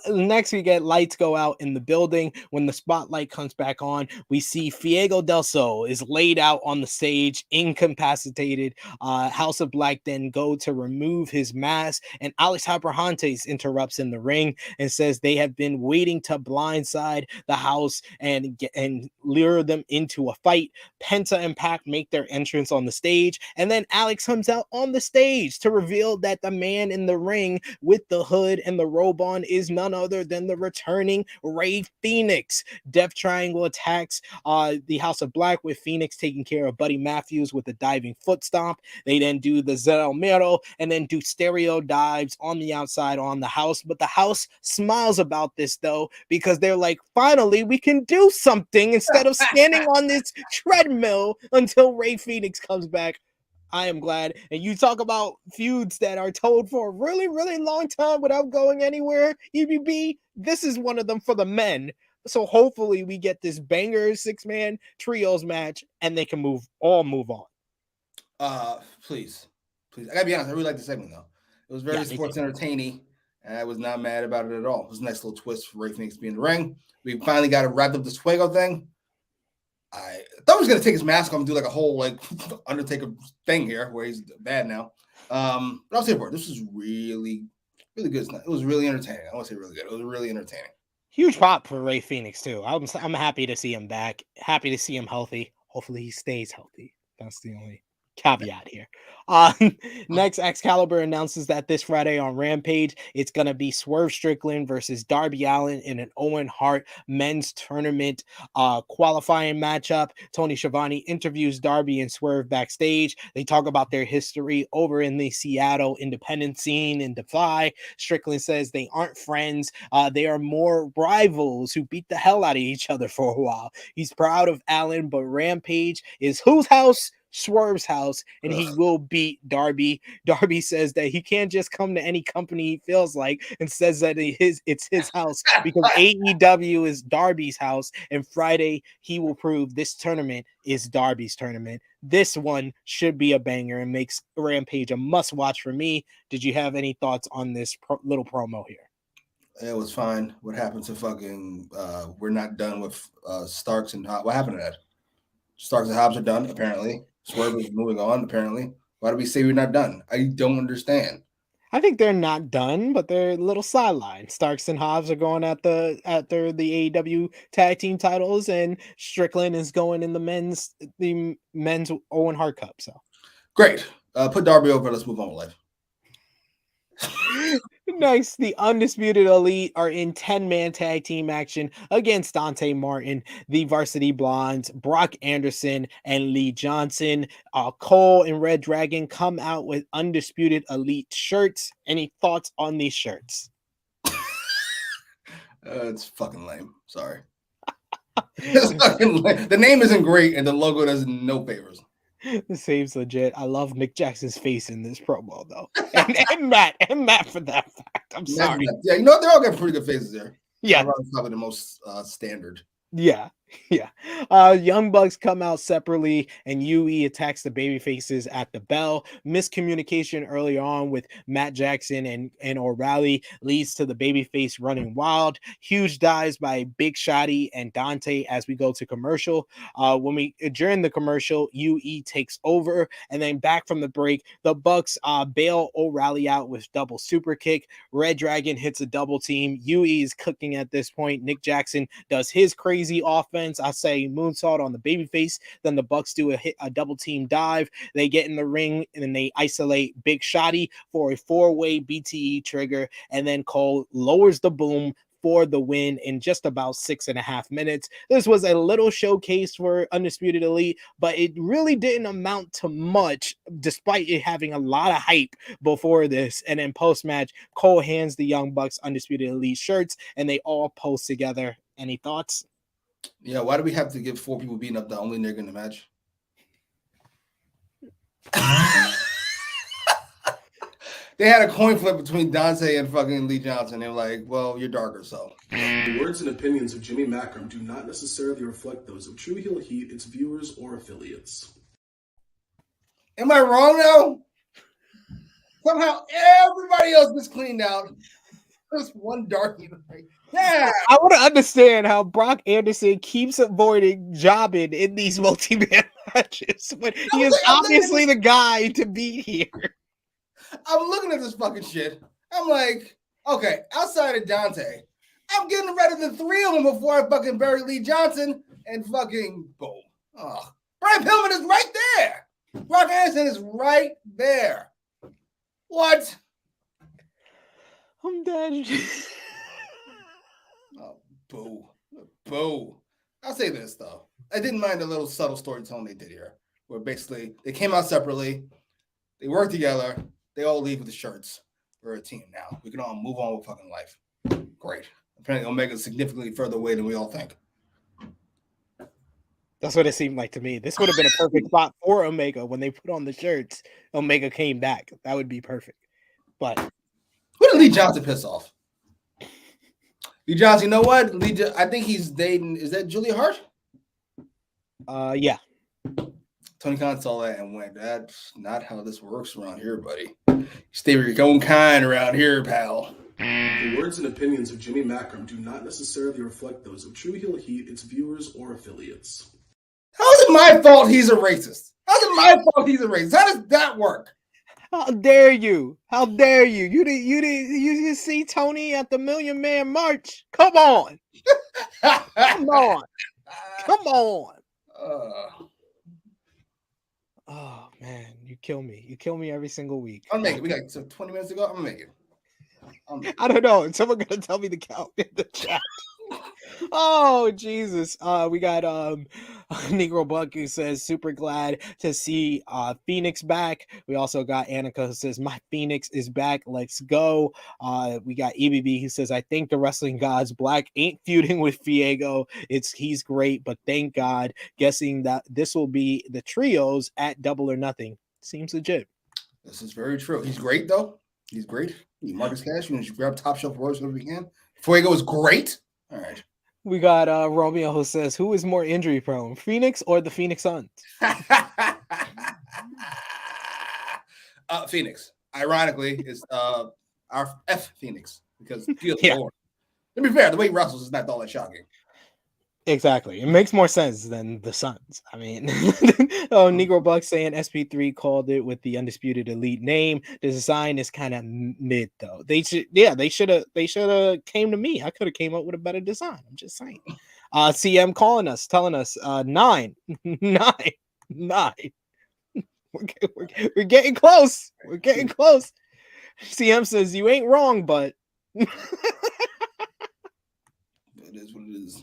B: Next we get lights go out in the building. When the spotlight comes back on, we see Fuego del Sol is laid out on the stage, incapacitated. House of Black then go to remove his mask, and Alex Abrahantes interrupts in the ring and says they have been waiting to blindside the house and lure them into a fight. Penta and Pac make their entrance on the stage, and then Alex comes out on the stage to reveal that the man in the ring with the hood and the robe on is none other than the returning Rey Fenix. Death Triangle attacks the House of Black, with Phoenix taking care of Buddy Matthews with a diving foot stomp. They then do the Zero Mero and then do stereo dives on the outside on the house. But the house smiles about this though, because they're like, finally we can do something instead of standing on this treadmill until Rey Fenix comes back. I am glad. And you talk about feuds that are told for a really, really long time without going anywhere. EBB, this is one of them for the men. So hopefully we get this banger 6-man trios match and they can move on.
C: Please. I gotta be honest, I really like the segment though. It was very sports entertaining, and I was not mad about it at all. It was a nice little twist for Rey Fenix being in the ring. We finally got to wrap up this Fuego thing. I thought he was going to take his mask off and do a whole Undertaker thing here where he's bad now. But I was here for it. This was really, really good. It was really entertaining. I won't say really good. It was really entertaining.
B: Huge pop for Rey Fenix too. I'm happy to see him back. Happy to see him healthy. Hopefully he stays healthy. That's the only caveat here. Next, Excalibur announces that this Friday on Rampage, it's going to be Swerve Strickland versus Darby Allin in an Owen Hart men's tournament qualifying matchup. Tony Schiavone interviews Darby and Swerve backstage. They talk about their history over in the Seattle independent scene in Defy. Strickland says they aren't friends. They are more rivals who beat the hell out of each other for a while. He's proud of Allin, but Rampage is whose house? Swerve's house, and he will beat Darby. Darby says that he can't just come to any company he feels like and says that it's his house because AEW is Darby's house, and Friday he will prove this tournament is Darby's tournament. This one should be a banger and makes Rampage a must-watch for me. Did you have any thoughts on this little promo here?
C: It was fine. What happened to fucking we're not done with Starks and Hobbs? What happened to that? Starks and Hobbs are done, apparently. Swerve is moving on, apparently. Why do we say we're not done? I don't understand.
B: I think they're not done, but they're a little sidelined. Starks and Hobbs are going after the AEW tag team titles, and Strickland is going in the men's Owen Hart Cup. So
C: great. Put Darby over. Let's move on with life.
B: Next, the Undisputed Elite are in 10-man tag team action against Dante Martin, the Varsity Blondes, Brock Anderson, and Lee Johnson. Cole and Red Dragon come out with Undisputed Elite shirts. Any thoughts on these shirts?
C: It's fucking lame. Sorry. It's fucking lame. The name isn't great, and the logo does no favors.
B: The save's legit. I love Nick Jackson's face in this promo, though, and Matt for that fact. I'm sorry.
C: Yeah, you know what? They're all getting pretty good faces there.
B: Yeah,
C: probably the most standard.
B: Yeah. Young Bucks come out separately, and UE attacks the baby faces at the bell. Miscommunication early on with Matt Jackson and O'Reilly leads to the babyface running wild. Huge dives by Big Shotty and Dante as we go to commercial. During the commercial, UE takes over, and then back from the break, the Bucks bail O'Reilly out with double super kick. Red Dragon hits a double team. UE is cooking at this point. Nick Jackson does his crazy offense. I say moonsault on the babyface. Then the Bucks do a double team dive. They get in the ring and then they isolate Big Shotty for a 4-way BTE trigger. And then Cole lowers the boom for the win in just about 6.5 minutes. This was a little showcase for Undisputed Elite, but it really didn't amount to much despite it having a lot of hype before this. And then post-match, Cole hands the Young Bucks Undisputed Elite shirts and they all pose together. Any thoughts?
C: Yeah, why do we have to give 4 people beating up the only nigga in the match? They had a coin flip between Dante and fucking Lee Johnson. They were like, well, you're darker, so.
D: The words and opinions of Jimmy Macram do not necessarily reflect those of True Heel Heat, its viewers, or affiliates.
C: Am I wrong now? Somehow everybody else gets cleaned out. There's one darkie. Yeah.
B: I want to understand how Brock Anderson keeps avoiding jobbing in these multi-man matches when he is obviously the guy to be here.
C: I'm looking at this fucking shit. I'm like, okay, outside of Dante, I'm getting rid of the 3 of them before I fucking bury Lee Johnson and fucking boom. Oh, Brian Pillman is right there. Brock Anderson is right there. What?
B: I'm dead.
C: Oh, boo. Boo. I'll say this, though. I didn't mind the little subtle storytelling they did here, where basically they came out separately, they worked together, they all leave with the shirts. We're a team now. We can all move on with fucking life. Great. Apparently, Omega's significantly further away than we all think.
B: That's what it seemed like to me. This would have been a perfect spot for Omega when they put on the shirts. Omega came back. That would be perfect. But
C: who did Lee Johnson piss off? Lee Johnson, you know what? I think he's dating. Is that Julia Hart?
B: Yeah.
C: Tony Khan saw that and went, that's not how this works around here, buddy. Stay with your own kind around here, pal.
D: The words and opinions of Jimmy Macram do not necessarily reflect those of True Heel Heat, its viewers, or affiliates.
C: How is it my fault he's a racist? How's it my fault he's a racist? How does that work?
B: How dare you? How dare you? You didn't see Tony at the Million Man March? Come on. Come on. Come on. Oh man, you kill me. You kill me every single week.
C: I'll make it. We got 20 minutes to go. I'm gonna make it.
B: I don't know. Someone gonna tell me the count in the chat. Oh Jesus. We got Negro Buck who says super glad to see Phoenix back. We also got Annika who says my Phoenix is back. Let's go. We got EBB who says I think the wrestling gods Black ain't feuding with Fiego. He's great, but thank God. Guessing that this will be the trios at Double or Nothing. Seems legit.
C: This is very true. He's great though. He's great. Marcus Cash, you grab Top Shelf Royce whenever you can. Fuego is great. All right.
B: We got Romeo who says, who is more injury prone, Phoenix or the Phoenix Suns?
C: Phoenix. Ironically, is our F Phoenix because
B: yeah.
C: Lord. To be fair, the way he wrestles is not all that shocking.
B: Exactly. It makes more sense than the Suns. I mean, Negro Buck saying SP3 called it with the Undisputed Elite name. The design is kind of mid though. They should have came to me. I could have came up with a better design. I'm just saying. CM calling us, telling us 9. We're getting close. We're getting close. CM says you ain't wrong, but
C: it is what it is.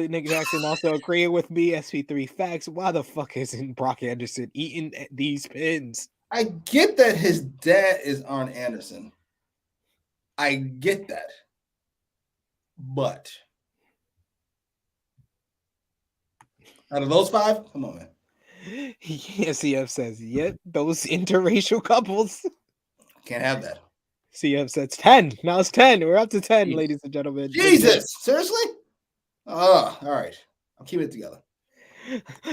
B: Nick Jackson also agreeing with me. SP3 facts. Why the fuck isn't Brock Anderson eating these pins?
C: I get that his dad is Arn Anderson. I get that. But out of those 5, come on, man.
B: CF says, yep, those interracial couples.
C: Can't have that.
B: CF says 10. Now it's 10. We're up to 10,
C: Jesus.
B: ladies and gentlemen.
C: Jesus, seriously? All right. I'll keep it together.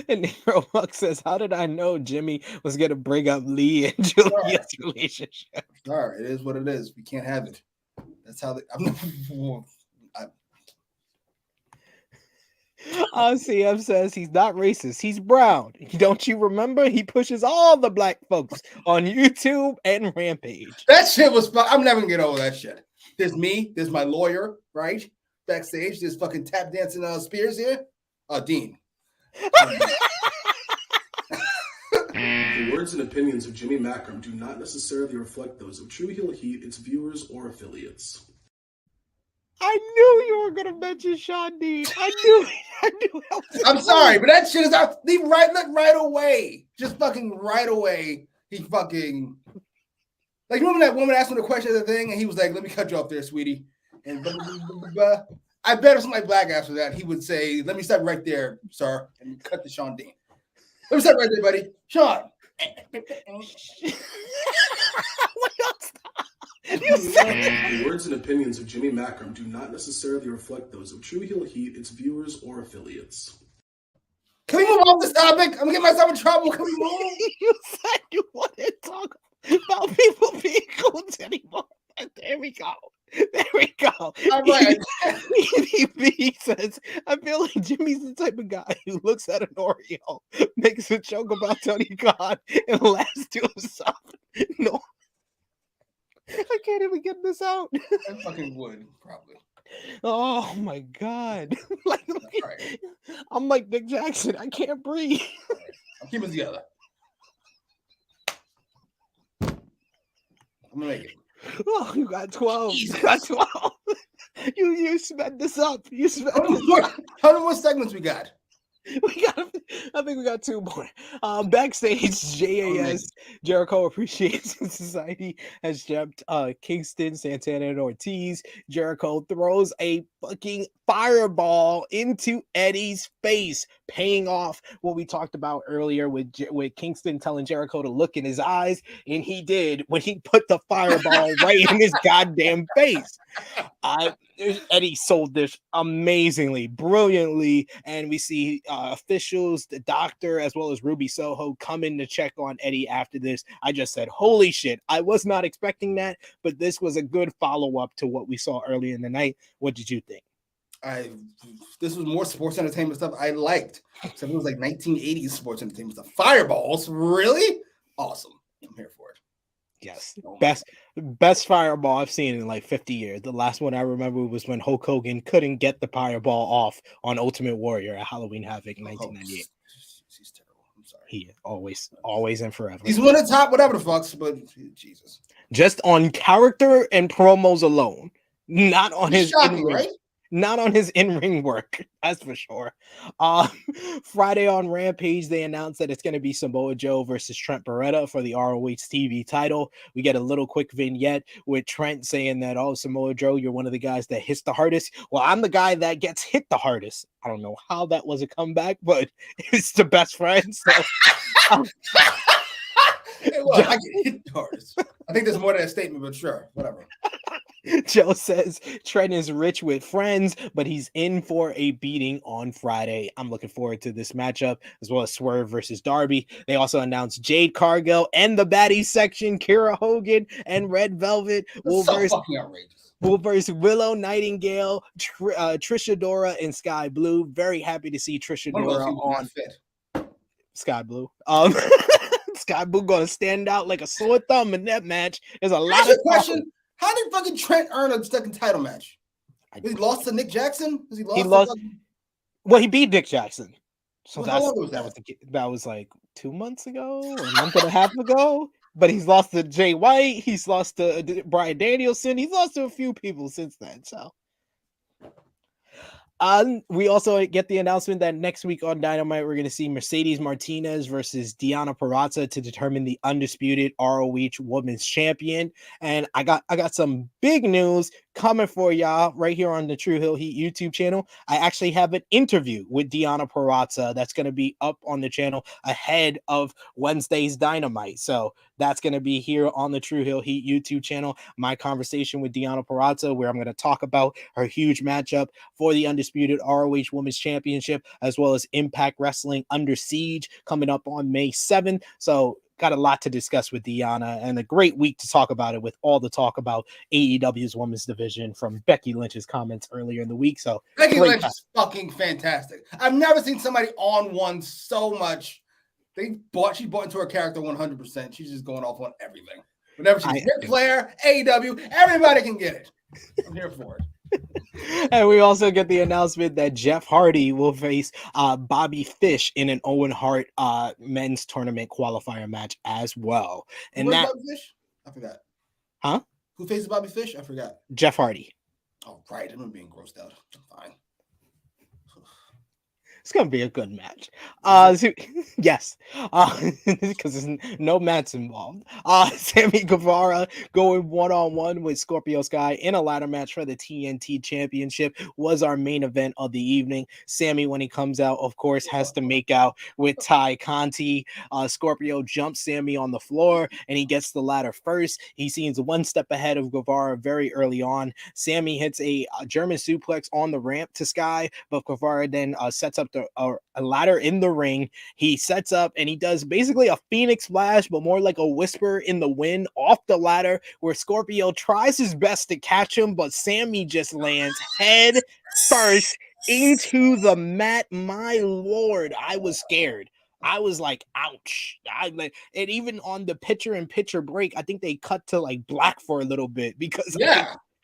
B: And Nero Buck says, how did I know Jimmy was going to bring up Lee and Julia's relationship?
C: All right, it is what it is. We can't have it. That's how
B: CM says he's not racist. He's brown. Don't you remember? He pushes all the black folks on YouTube and Rampage.
C: That shit was fun. I'm never going to get over that shit. There's me. There's my lawyer, right? Backstage. There's fucking tap dancing Spears here. Dean.
D: The words and opinions of Jimmy Macram do not necessarily reflect those of True Heel Heat, its viewers, or affiliates.
B: I knew you were gonna mention Sean Deeb. I knew.
C: I'm sorry, but that shit is out. Leave right away. Just fucking right away. He fucking like remember that woman asked him the question of the thing, and he was like, "Let me cut you off there, sweetie." And blah, blah, blah, blah. I bet if somebody black after that, he would say, "Let me stop right there, sir," and cut to Sean Dean. Let me stop right there, buddy. Sean.
D: The words and opinions of Jimmy Macram do not necessarily reflect those of True Heel Heat, its viewers, or affiliates.
C: Can we move on this topic? I'm gonna get myself in trouble. Can we move?
B: You said you wanted to talk about people being goons anymore. There we go. There we go.
C: All right.
B: He says, I feel like Jimmy's the type of guy who looks at an Oreo, makes a joke about Tony Khan, and laughs to himself. No. I can't even get this out.
C: I fucking would, probably.
B: Oh my God.
C: Right.
B: I'm like Nick Jackson. I can't breathe.
C: Right. I'll keep it together. I'm gonna make it.
B: Oh, you got 12. Jesus. You got 12. You sped this up. You sped
C: How many more segments we got?
B: I think we got 2 more. Backstage, JAS Jericho Appreciation Society has jumped Kingston, Santana, and Ortiz. Jericho throws a fucking fireball into Eddie's face, paying off what we talked about earlier with Kingston telling Jericho to look in his eyes, and he did when he put the fireball right in his goddamn face. Eddie sold this amazingly, brilliantly, and we see officials, the doctor, as well as Ruby Soho come in to check on Eddie after this. I just said, holy shit, I was not expecting that, but this was a good follow-up to what we saw earlier in the night. What did you think?
C: This was more sports entertainment stuff I liked. So it was like 1980s sports entertainment stuff. Fireballs, really? Awesome. I'm here for it.
B: Yes, best fireball I've seen in like 50 years. The last one I remember was when Hulk Hogan couldn't get the fireball off on Ultimate Warrior at Halloween Havoc in 1998.
C: She's terrible. I'm sorry.
B: He always and forever.
C: He's one of the top, whatever the fucks, but Jesus.
B: Just on character and promos alone, not on
C: It's
B: his
C: shocking,
B: in-ring,
C: right?
B: not on his in-ring work. That's for sure. Friday on Rampage, they announced that it's going to be Samoa Joe versus Trent Beretta for the ROH TV title. We get a little quick vignette with Trent saying that, "Oh, Samoa Joe, you're one of the guys that hits the hardest." Well, I'm the guy that gets hit the hardest. I don't know how that was a comeback, but it's the best friend. So.
C: Hey, look, I get hit the hardest. I think there's more to that statement, but sure, whatever.
B: Joe says Trent is rich with friends, but he's in for a beating on Friday. I'm looking forward to this matchup, as well as Swerve versus Darby. They also announced Jade Cargill and the baddies section, Kira Hogan and Red Velvet will
C: That's so fucking outrageous.
B: Will versus Willow Nightingale, Trisha Dora, and Sky Blue. Very happy to see Trisha Dora on Sky Blue. Sky Blue gonna stand out like a sore thumb in that match. There's a lot of
C: question. How did fucking Trent earn a second title match? He lost to Nick Jackson?
B: He lost. Well, he beat Nick Jackson. So
C: how long was that?
B: That was like 2 months ago, a month and a half ago. But he's lost to Jay White. He's lost to Bryan Danielson. He's lost to a few people since then. So. We also get the announcement that next week on Dynamite, we're going to see Mercedes Martinez versus Deonna Purrazzo to determine the undisputed ROH Women's Champion. And I got some big news coming for y'all right here on the True Hill Heat YouTube channel. I actually have an interview with Deonna Purrazzo that's going to be up on the channel ahead of Wednesday's Dynamite. So that's going to be here on the True Hill Heat YouTube channel. My conversation with Deonna Purrazzo, where I'm going to talk about her huge matchup for the undisputed ROH Women's Championship, as well as Impact Wrestling Under Siege coming up on May 7th. So got a lot to discuss with Deonna, and a great week to talk about it with all the talk about AEW's women's division from Becky Lynch's comments earlier in the week. So
C: Becky Lynch is fucking fantastic. I've never seen somebody on one so much. She bought into her character 100%. She's just going off on everything. Whenever she's Ric Flair, AEW, everybody can get it. I'm here for it.
B: And we also get the announcement that Jeff Hardy will face Bobby Fish in an Owen Hart men's tournament qualifier match as well. And that
C: Bobby Fish? I forgot.
B: Huh?
C: Who faces Bobby Fish? I forgot.
B: Jeff Hardy.
C: Oh, right. I'm being grossed out. Fine.
B: It's gonna be a good match. Yes, because there's no mats involved. Sammy Guevara going one-on-one with Scorpio Sky in a ladder match for the TNT Championship was our main event of the evening. Sammy, when he comes out, of course, has to make out with Ty Conti. Scorpio jumps Sammy on the floor, and he gets the ladder first. He seems one step ahead of Guevara very early on. Sammy hits a German suplex on the ramp to Sky, but Guevara then sets up a ladder in the ring. He sets up and he does basically a Phoenix Splash, but more like a whisper in the wind off the ladder, where Scorpio tries his best to catch him, but Sammy just lands head first into the mat. My lord, I was scared. I was like, ouch. And even on the picture-in-picture break, I think they cut to like black for a little bit because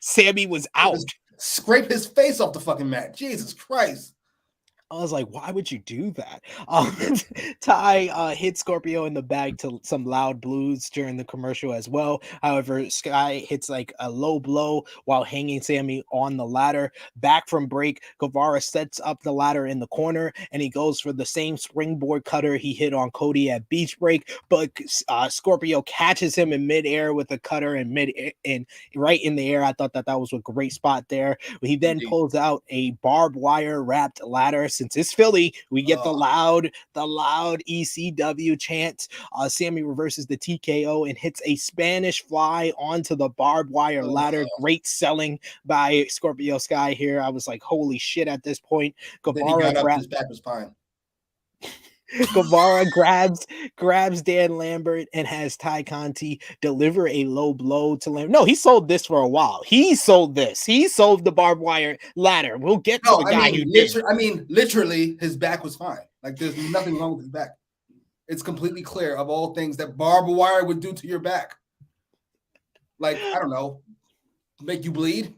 B: Sammy was out.
C: Scrape his face off the fucking mat. Jesus Christ.
B: I was like, why would you do that? Ty hit Scorpio in the bag to some loud blues during the commercial as well. However, Sky hits like a low blow while hanging Sammy on the ladder. Back from break, Guevara sets up the ladder in the corner, and he goes for the same springboard cutter he hit on Cody at Beach Break, but Scorpio catches him in midair with a cutter and right in the air. I thought that was a great spot there. He then pulls out a barbed wire wrapped ladder. Since it's Philly, we get the loud ECW chant. Sammy reverses the TKO and hits a Spanish fly onto the barbed wire ladder. Great selling by Scorpio Sky here. I was like, holy shit at this point. Guevara
C: his back was fine.
B: Guevara grabs Dan Lambert and has Ty Conti deliver a low blow to Lambert. No, he sold this for a while. He sold this. He sold the barbed wire ladder. We'll get to the guy who did.
C: Literally, his back was fine. Like, there's nothing wrong with his back. It's completely clear of all things that barbed wire would do to your back. Like, I don't know, make you bleed.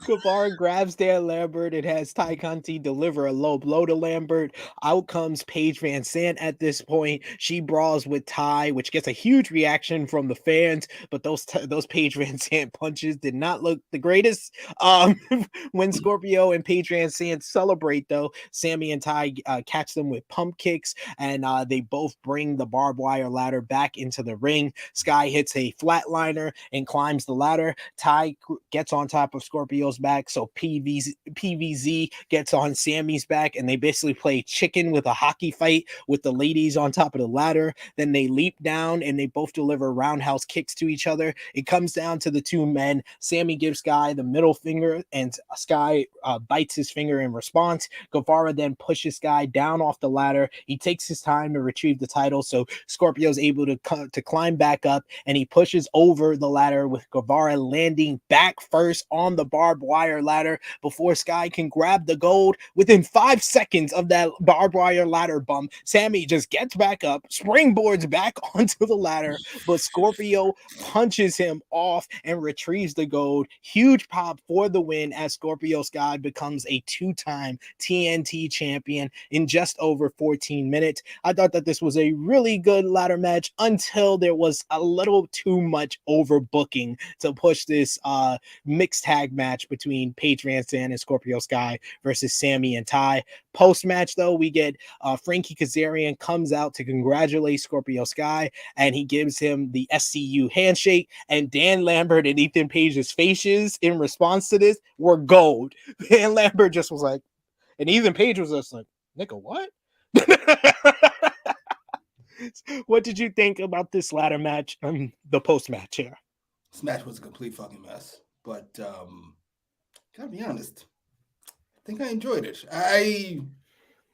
B: Guevara grabs Dan Lambert and has Ty Conti deliver a low blow to Lambert. Out comes Paige Van Sant at this point. She brawls with Ty, which gets a huge reaction from the fans, but those Paige Van Sant punches did not look the greatest. When Scorpio and Paige Van Sant celebrate, though, Sammy and Ty catch them with pump kicks, and they both bring the barbed wire ladder back into the ring. Sky hits a flatliner and climbs the ladder. Ty gets on top of Scorpio's back, so PVZ gets on Sammy's back, and they basically play chicken with a hockey fight with the ladies on top of the ladder. Then they leap down and they both deliver roundhouse kicks to each other. It comes down to the two men. Sammy gives Sky the middle finger, and Sky bites his finger in response. Guevara then pushes Sky down off the ladder. He takes his time to retrieve the title, so Scorpio's able to climb back up, and he pushes over the ladder with Guevara landing back first on the barbed wire ladder before Sky can grab the gold. Within 5 seconds of that barbed wire ladder bump, Sammy just gets back up, springboards back onto the ladder, but Scorpio punches him off and retrieves the gold. Huge pop for the win as Scorpio Sky becomes a 2-time TNT champion in just over 14 minutes. I thought that this was a really good ladder match until there was a little too much overbooking to push this mixed tag match between Paige Van Sant and Scorpio Sky versus Sammy and Ty. Post-match, though, we get Frankie Kazarian comes out to congratulate Scorpio Sky, and he gives him the SCU handshake, and Dan Lambert and Ethan Page's faces in response to this were gold. Dan Lambert just was like, and Ethan Page was just like, nigga, what? What did you think about this ladder match and the post-match here?
C: This match was a complete fucking mess, but gotta be honest, I think I enjoyed it.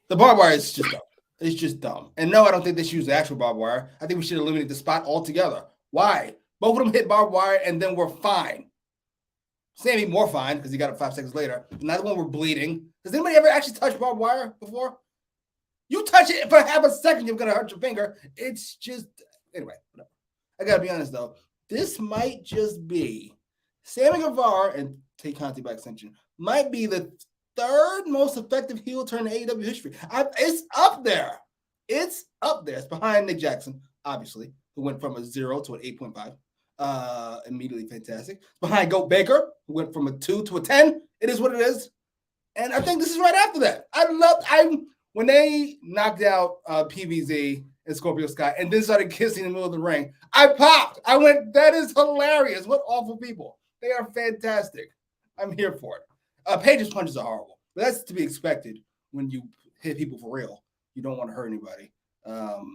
C: The barbed wire is just dumb. It's just dumb. And no, I don't think they should use the actual barbed wire. I think we should eliminate the spot altogether. Why? Both of them hit barbed wire and then we're fine. Sammy more fine because he got it 5 seconds later. Neither one were bleeding. Has anybody ever actually touched barbed wire before? You touch it for half a second, you're gonna hurt your finger. It's just anyway. Whatever. I gotta be honest though. This might just be Sammy Guevara and Tay Conti by extension might be the third most effective heel turn in AEW history. It's up there. It's up there. It's behind Nick Jackson, obviously, who went from a 0 to an 8.5. Immediately fantastic. Behind Goat Baker, who went from a 2 to a 10. It is what it is. And I think this is right after that. When they knocked out PVZ and Scorpio Sky and then started kissing in the middle of the ring, I popped. I went, that is hilarious. What awful people. They are fantastic. I'm here for it. Paige's punches are horrible, but that's to be expected when you hit people for real. You don't want to hurt anybody,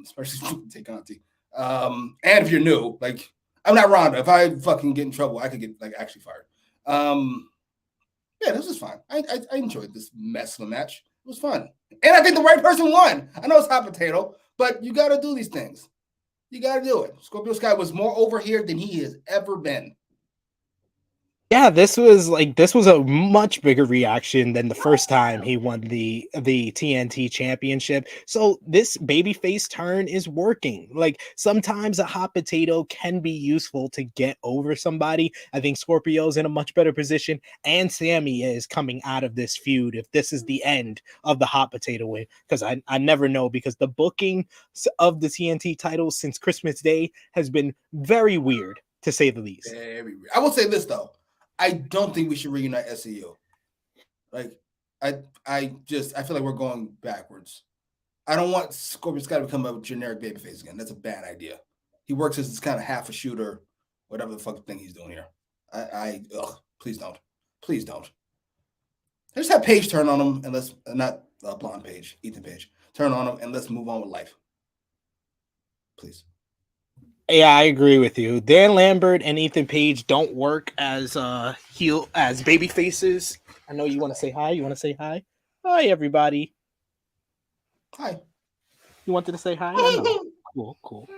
C: especially Tay Conti. And if you're new, like, I'm not Ronda. If I fucking get in trouble, I could get like actually fired. Yeah, this was fine. I enjoyed this mess of a match. It was fun. And I think the right person won. I know it's hot potato, but you got to do these things. You got to do it. Scorpio Sky was more over here than he has ever been.
B: Yeah, this was a much bigger reaction than the first time he won the TNT championship. So this babyface turn is working. Like, sometimes a hot potato can be useful to get over somebody. I think Scorpio's in a much better position, and Sammy is coming out of this feud if this is the end of the hot potato win, because I never know, because the booking of the TNT title since Christmas Day has been very weird, to say the least.
C: Very weird. I will say this though. I don't think we should reunite SCU. Like, I feel like we're going backwards. I don't want Scorpio Sky to become a generic babyface again. That's a bad idea. He works as this kind of half a shooter, whatever the fuck thing he's doing here. Please don't. Please don't. I just have Paige turn on him and let's not blonde Paige, Ethan Page. Turn on him and let's move on with life. Please.
B: Yeah, I agree with you. Dan Lambert and Ethan Page don't work as baby faces. I know you want to say hi. You want to say hi? Hi, everybody.
C: Hi.
B: You wanted to say hi? Cool.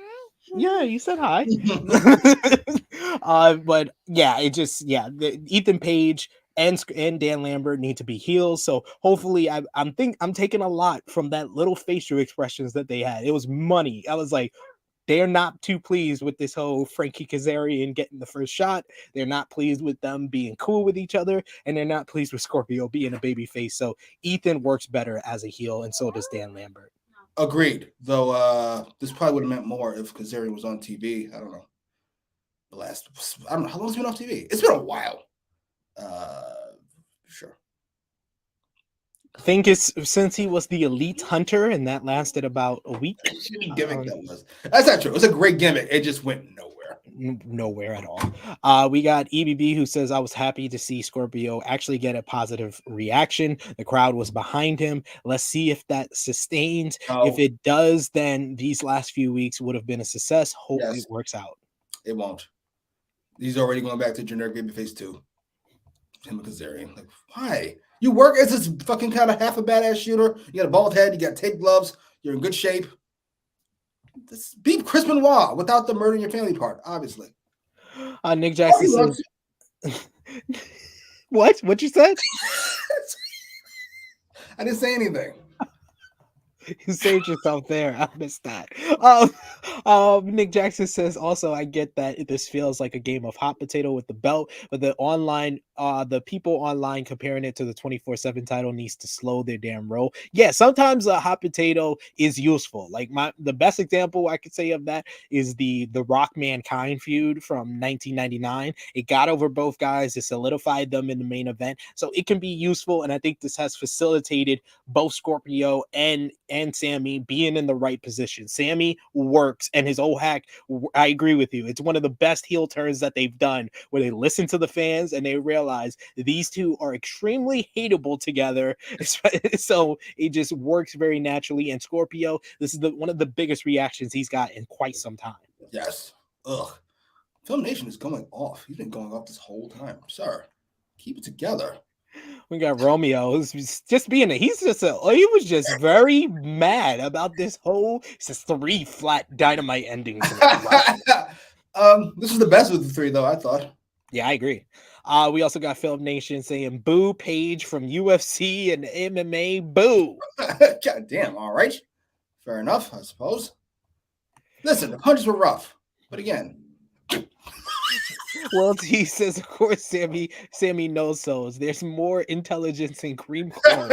B: Yeah, you said hi. But yeah, Ethan Page and Dan Lambert need to be heels. So hopefully, I'm taking a lot from that little facial expressions that they had. It was money. I was like, they're not too pleased with this whole Frankie Kazarian getting the first shot. They're not pleased with them being cool with each other, and they're not pleased with Scorpio being a babyface. So Ethan works better as a heel, and so does Dan Lambert.
C: Agreed. Though this probably would have meant more if Kazarian was on TV. I don't know. I don't know how long it's been off TV. It's been a while. Sure.
B: I think it's since he was the elite hunter, and that lasted about a week.
C: Gimmick that was. That's not true. It was a great gimmick. It just went nowhere.
B: Nowhere at all. We got EBB who says, I was happy to see Scorpio actually get a positive reaction. The crowd was behind him. Let's see if that sustains. If it does, then these last few weeks would have been a success. Hope it works out.
C: It won't. He's already going back to generic babyface 2. Him and Kazarian. Like, why? You work as this fucking kind of half a badass shooter. You got a bald head. You got tape gloves. You're in good shape. Beat Chris Benoit without the murdering your family part, obviously.
B: Nick Jackson says, What you said?
C: I didn't say anything.
B: You saved yourself there. I missed that. Nick Jackson says, also, I get that this feels like a game of hot potato with the belt, but the people online comparing it to the 24/7 title needs to slow their damn roll. Yeah, sometimes a hot potato is useful. Like the best example I could say of that is the Rock Mankind feud from 1999. It got over both guys. It solidified them in the main event. So it can be useful, and I think this has facilitated both Scorpio and Sammy being in the right position. Sammy works, and his old hack, I agree with you. It's one of the best heel turns that they've done, where they listen to the fans and they realize these two are extremely hateable together. So it just works very naturally. And Scorpio, this is one of the biggest reactions he's got in quite some time.
C: Yes. Ugh. Film Nation is going off. He's been going off this whole time. Sir, keep it together.
B: We got Romeo, who's just being he was just very mad about this whole 3 flat Dynamite endings.
C: This is the best of the 3, though, I thought.
B: Yeah, I agree. We also got Film Nation saying, boo Paige from UFC and MMA, boo.
C: God damn, all right. Fair enough, I suppose. Listen, the punches were rough, but again.
B: Well, he says, of course, Sammy knows so. There's more intelligence in cream corn.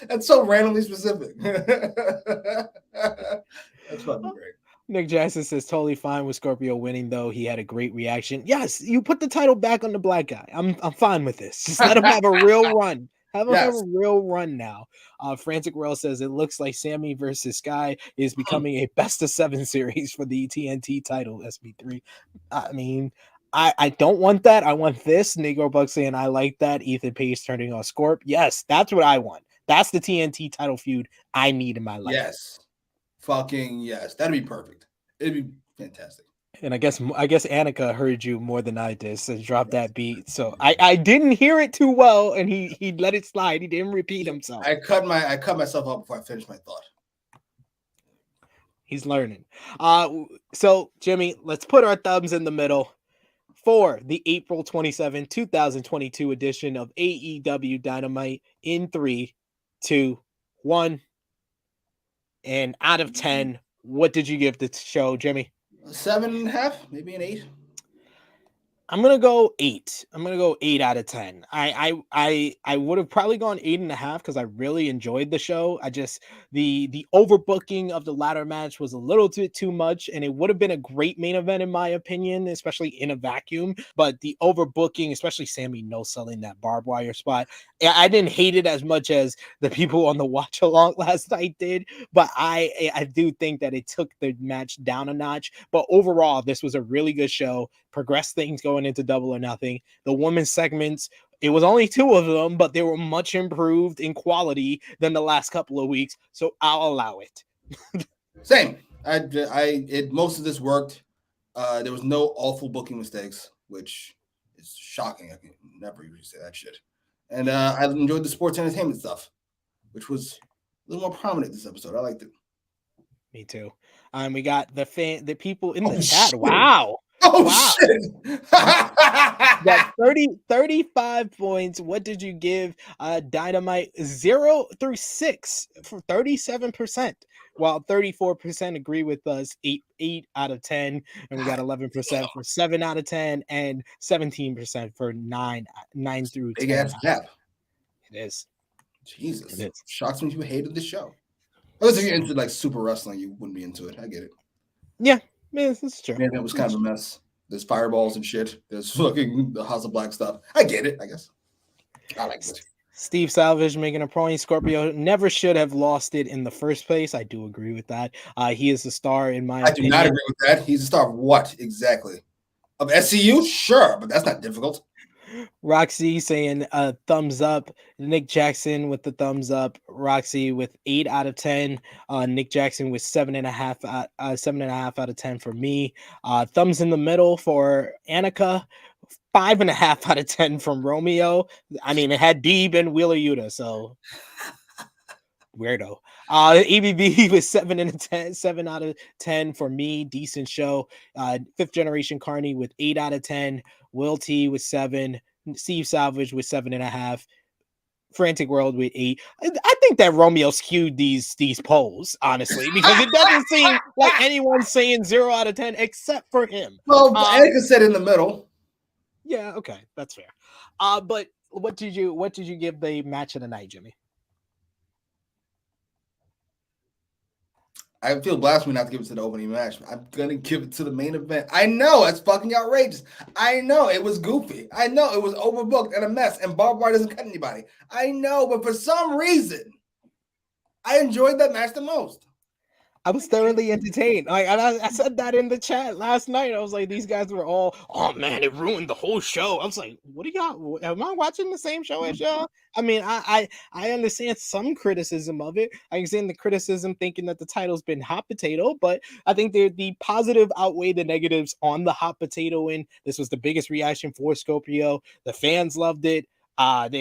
C: That's so randomly specific. That's fucking great.
B: Nick Jackson says, totally fine with Scorpio winning, though. He had a great reaction. Yes, you put the title back on the black guy. I'm fine with this. Just let him have a real run. Have a real run now. Frantic Rail says, it looks like Sammy versus Sky is becoming a best of 7 series for the TNT title, SB3. I mean, I don't want that. I want this. Negro Buck saying, I like that. Ethan Page turning on Scorp. Yes, that's what I want. That's the TNT title feud I need in my life.
C: Yes. Fucking yes. That'd be perfect. It'd be fantastic.
B: And I guess Annika heard you more than I did, so drop that beat. So I didn't hear it too well, and he let it slide. He didn't repeat himself.
C: I cut myself off before I finished my thought.
B: He's learning. So Jimmy, let's put our thumbs in the middle for the April 27, 2022 edition of AEW Dynamite in 3, 2, 1. And out of 10, what did you give the show, Jimmy?
C: 7.5, maybe an 8.
B: I'm gonna go 8. I'm gonna go 8 out of 10. I would have probably gone 8.5 because I really enjoyed the show. I just the overbooking of the ladder match was a little bit too much, and it would have been a great main event in my opinion, especially in a vacuum. But the overbooking, especially Sammy no selling that barbed wire spot, I didn't hate it as much as the people on the watch along last night did. But I do think that it took the match down a notch. But overall, this was a really good show. Progressed things going into Double or Nothing. The women's segments, it was only 2 of them, but they were much improved in quality than the last couple of weeks. So I'll allow it.
C: Same. Most of this worked. There was no awful booking mistakes, which is shocking. I can never usually say that shit. And I enjoyed the sports entertainment stuff, which was a little more prominent this episode. I liked it.
B: Me too. We got the people in the chat. Wow.
C: Oh,
B: Wow.
C: shit.
B: Got 35 points. What did you give Dynamite? 0 through 6 for 37%, while 34% agree with us. 8 out of 10, and we got 11% for 7 out of 10, and 17% for 9 through
C: Big
B: 10.
C: ass gap.
B: It is.
C: Jesus.
B: It is.
C: Shocks when you hated the show. Unless if you're into like super wrestling, you wouldn't be into it. I get it.
B: Yeah, this is true.
C: Man, that was kind of a mess. There's fireballs and shit. There's fucking the House of Black stuff. I get it, I guess. I like it.
B: Steve Salvage making a point. Scorpio never should have lost it in the first place. I do agree with that. He is the star in my opinion.
C: I do not agree with that. He's a star of what exactly? Of SCU? Sure, but that's not difficult.
B: Roxy saying thumbs up. Nick Jackson with the thumbs up. Roxy with 8 out of 10. Nick Jackson with 7.5 out of 10 for me. Thumbs in the middle for Annika. 5.5 out of 10 from Romeo. I mean, it had Deeb and Wheeler Yuta, so weirdo. EBB was 7 out of 10 for me. Decent show. Fifth Generation Carney with 8 out of 10. Will T with 7. Steve Salvage with 7.5. Frantic World with 8. I think that Romeo skewed these polls, honestly, because it doesn't seem like anyone's saying 0 out of 10 except for him.
C: Well, Annika said in the middle.
B: Yeah, okay, that's fair. But what did you give the match of the night, Jimmy?
C: I feel blasphemy not to give it to the opening match. I'm gonna give it to the main event. I know it's fucking outrageous. I know it was goofy. I know it was overbooked and a mess, and barbed wire doesn't cut anybody. I know, but for some reason, I enjoyed that match the most.
B: I was thoroughly entertained. I said that in the chat last night. I was like, these guys were all, oh man, it ruined the whole show. I was like, what do y'all? Am I watching the same show as y'all? I mean, I understand some criticism of it. I understand the criticism thinking that the title's been hot potato, but I think the positive outweigh the negatives on the hot potato win. This was the biggest reaction for Scorpio. The fans loved it. And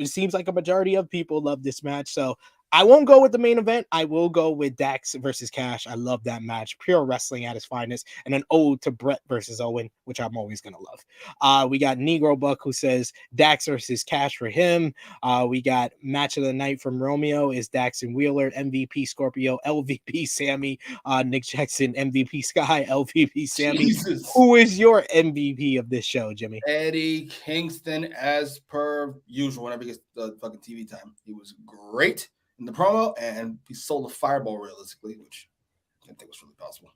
B: it seems like a majority of people love this match. So I won't go with the main event. I will go with Dax versus Cash. I love that match. Pure wrestling at its finest. And an ode to Brett versus Owen, which I'm always going to love. We got Negro Buck who says Dax versus Cash for him. We got match of the night from Romeo is Dax and Wheeler, MVP Scorpio, LVP Sammy, Nick Jackson, MVP Sky, LVP Sammy.
C: Jesus.
B: Who is your MVP of this show, Jimmy?
C: Eddie Kingston, as per usual, whenever he gets the fucking TV time. He was great in the promo, and he sold a fireball realistically, which I didn't think was really possible.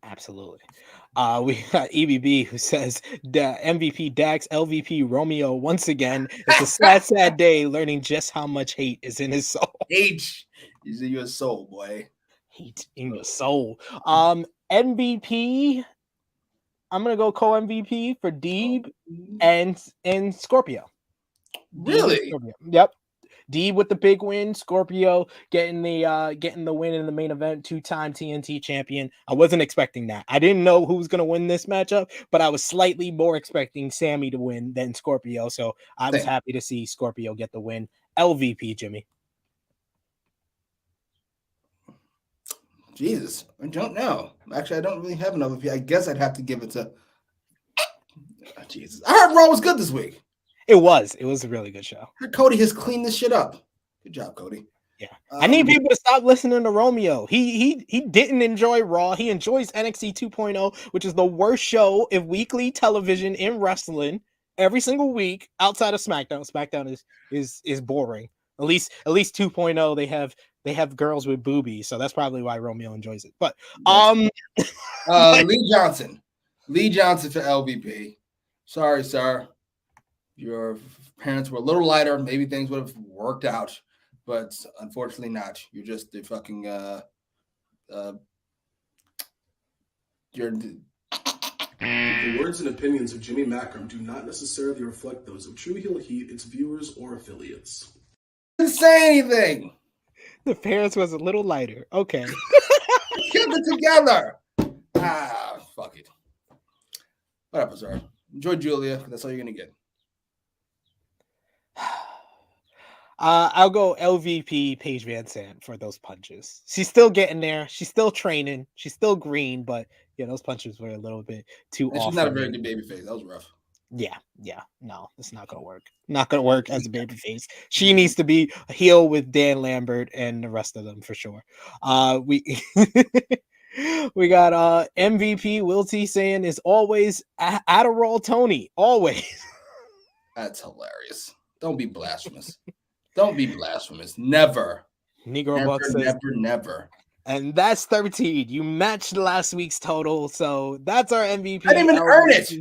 B: Absolutely. We got EBB who says MVP Dax, LVP Romeo. Once again, it's a sad day learning just how much hate is in his soul.
C: H is in your soul, boy.
B: Hate in your soul. MVP. I'm gonna go co-MVP for Deeb and Scorpio.
C: Really?
B: Scorpio. Yep. Deeb with the big win, Scorpio getting the win in the main event, 2-time TNT champion. I wasn't expecting that. I didn't know who was going to win this matchup, but I was slightly more expecting Sammy to win than Scorpio. So I was happy to see Scorpio get the win. LVP, Jimmy.
C: Jesus, I don't know. Actually, I don't really have an LVP. I guess I'd have to give it to Jesus. I heard Raw was good this week.
B: It was a really good show.
C: Cody has cleaned this shit up. Good job, Cody.
B: Yeah. I need people to stop listening to Romeo. He didn't enjoy Raw. He enjoys NXT 2.0, which is the worst show of weekly television in wrestling every single week outside of SmackDown. SmackDown is boring. At least 2.0 they have girls with boobies, so that's probably why Romeo enjoys it. But
C: Lee Johnson for LVP. Sorry, sir. Your parents were a little lighter. Maybe things would have worked out, but unfortunately not. You're just the fucking you're
D: The words and opinions of Jimmy Macram do not necessarily reflect those of True Heel Heat, its viewers, or affiliates.
C: didn't say anything.
B: the parents was a little lighter. Okay.
C: Keep it together. Fuck it. Whatever, sir. Enjoy Julia. That's all you're gonna get.
B: I'll go LVP Paige Van Sant for those punches. She's still getting there. She's still training. She's still green, but yeah, those punches were a little bit too
C: And
B: off.
C: she's not a
B: for
C: very
B: me.
C: good babyface. That was rough.
B: Yeah, no, it's not gonna work. Not gonna work as a babyface. She needs to be a heel with Dan Lambert and the rest of them for sure. We we got MVP Will T saying is always Adderall Tony, always.
C: That's hilarious. Don't be blasphemous. Don't be blasphemous. Never.
B: Negro Buck says,
C: Never.
B: and that's 13. You matched last week's total, so that's our MVP.
C: I didn't even earn it.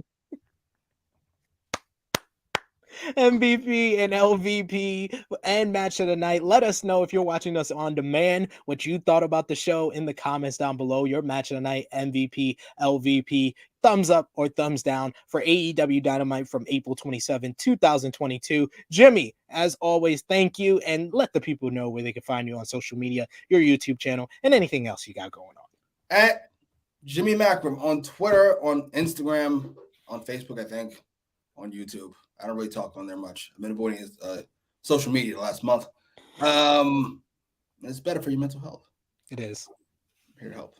B: MVP and LVP and match of the night. Let us know if you're watching us on demand what you thought about the show in the comments down below. Your match of the night, MVP, LVP, thumbs up or thumbs down for AEW Dynamite from April 27, 2022. Jimmy, as always, thank you, and let the people know where they can find you on social media, your YouTube channel, and anything else you got going on.
C: At Jimmy Macram on Twitter, on Instagram, on Facebook, I think, on YouTube. I don't really talk on there much. I've been avoiding social media the last month. It's better for your mental health.
B: It is.
C: I'm here to help.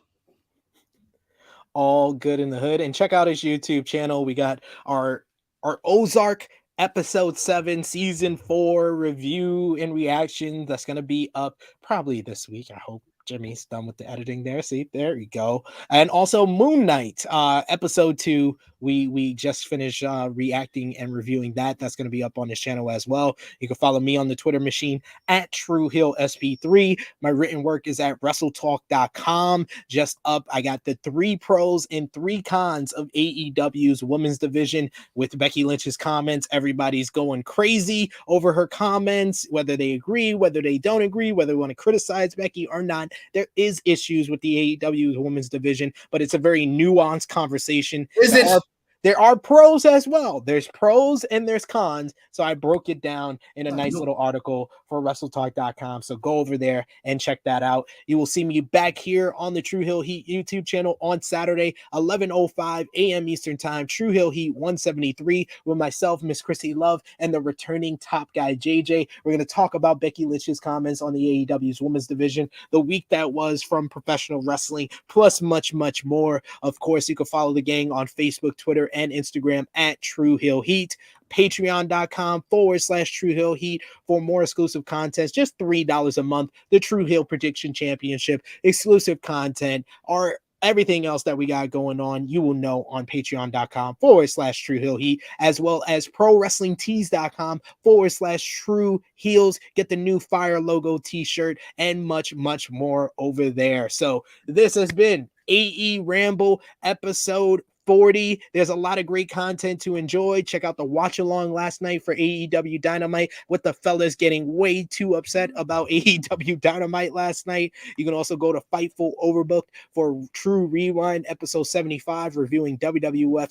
B: All good in the hood. And check out his YouTube channel. We got our Ozark episode 7 season 4 review and reaction that's going to be up probably this week. I hope Jimmy's done with the editing there. See, there you go. And also Moon Knight episode 2. We just finished reacting and reviewing that. That's going to be up on his channel as well. You can follow me on the Twitter machine at TrueHillSP3. My written work is at WrestleTalk.com. Just up, I got the 3 pros and 3 cons of AEW's women's division with Becky Lynch's comments. Everybody's going crazy over her comments, whether they agree, whether they don't agree, whether they want to criticize Becky or not. There is issues with the AEW's women's division, but it's a very nuanced conversation. There are pros as well. There's pros and there's cons. So I broke it down in a nice little article for WrestleTalk.com. So go over there and check that out. You will see me back here on the True Hill Heat YouTube channel on Saturday, 11:05 a.m. Eastern Time. True Hill Heat 173 with myself, Miss Chrissy Love, and the returning top guy, JJ. We're going to talk about Becky Lynch's comments on the AEW's women's division, the week that was from professional wrestling, plus much, much more. Of course, you can follow the gang on Facebook, Twitter, and Instagram at True Hill Heat. Patreon.com/True Hill Heat for more exclusive content. Just $3 a month. The True Hill Prediction Championship, exclusive content, or everything else that we got going on, you will know on patreon.com/True Hill Heat, as well as ProWrestlingTees.com/True Heels. Get the new Fire logo t-shirt and much, much more over there. So this has been AEWramble episode 40. There's a lot of great content to enjoy. Check out the watch along last night for AEW Dynamite with the fellas getting way too upset about AEW Dynamite last night. You can also go to Fightful Overbooked for True Rewind episode 75, reviewing WWF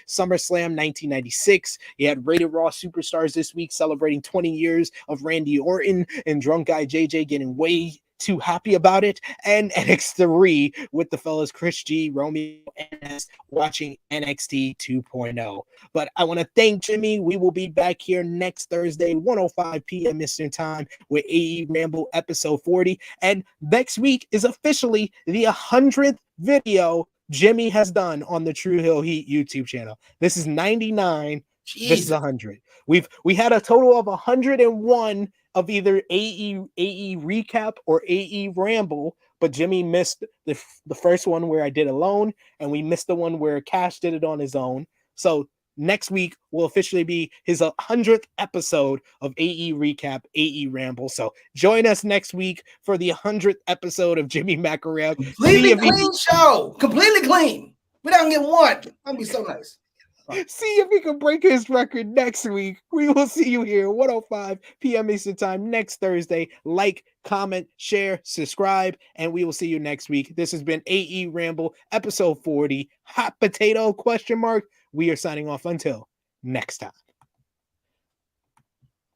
B: SummerSlam 1996. You had Rated Raw Superstars this week celebrating 20 years of Randy Orton, and Drunk Guy JJ getting way too happy about it, and NXT with the fellas Chris G, Romeo, and S watching NXT 2.0. But I want to thank Jimmy. We will be back here next Thursday, 1:05 p.m. Eastern Time with AEWramble episode 40. And next week is officially the 100th video Jimmy has done on the True Hill Heat YouTube channel. This is 99.
C: Jeez.
B: This is 100. We had a total of 101 of either AE recap or AEWramble, but Jimmy missed the first one where I did alone, and we missed the one where Cash did it on his own. So next week will officially be his 100th episode of AE recap, AEWramble. So join us next week for the 100th episode of Jimmy Macram.
C: Completely clean show. Completely clean. We don't get one. That'd be so nice.
B: See if we can break his record next week. We will see you here 1:05 p.m. Eastern Time next Thursday. Like, comment, share, subscribe, and we will see you next week. This has been AEWramble episode 40. Hot potato ? We are signing off until next time.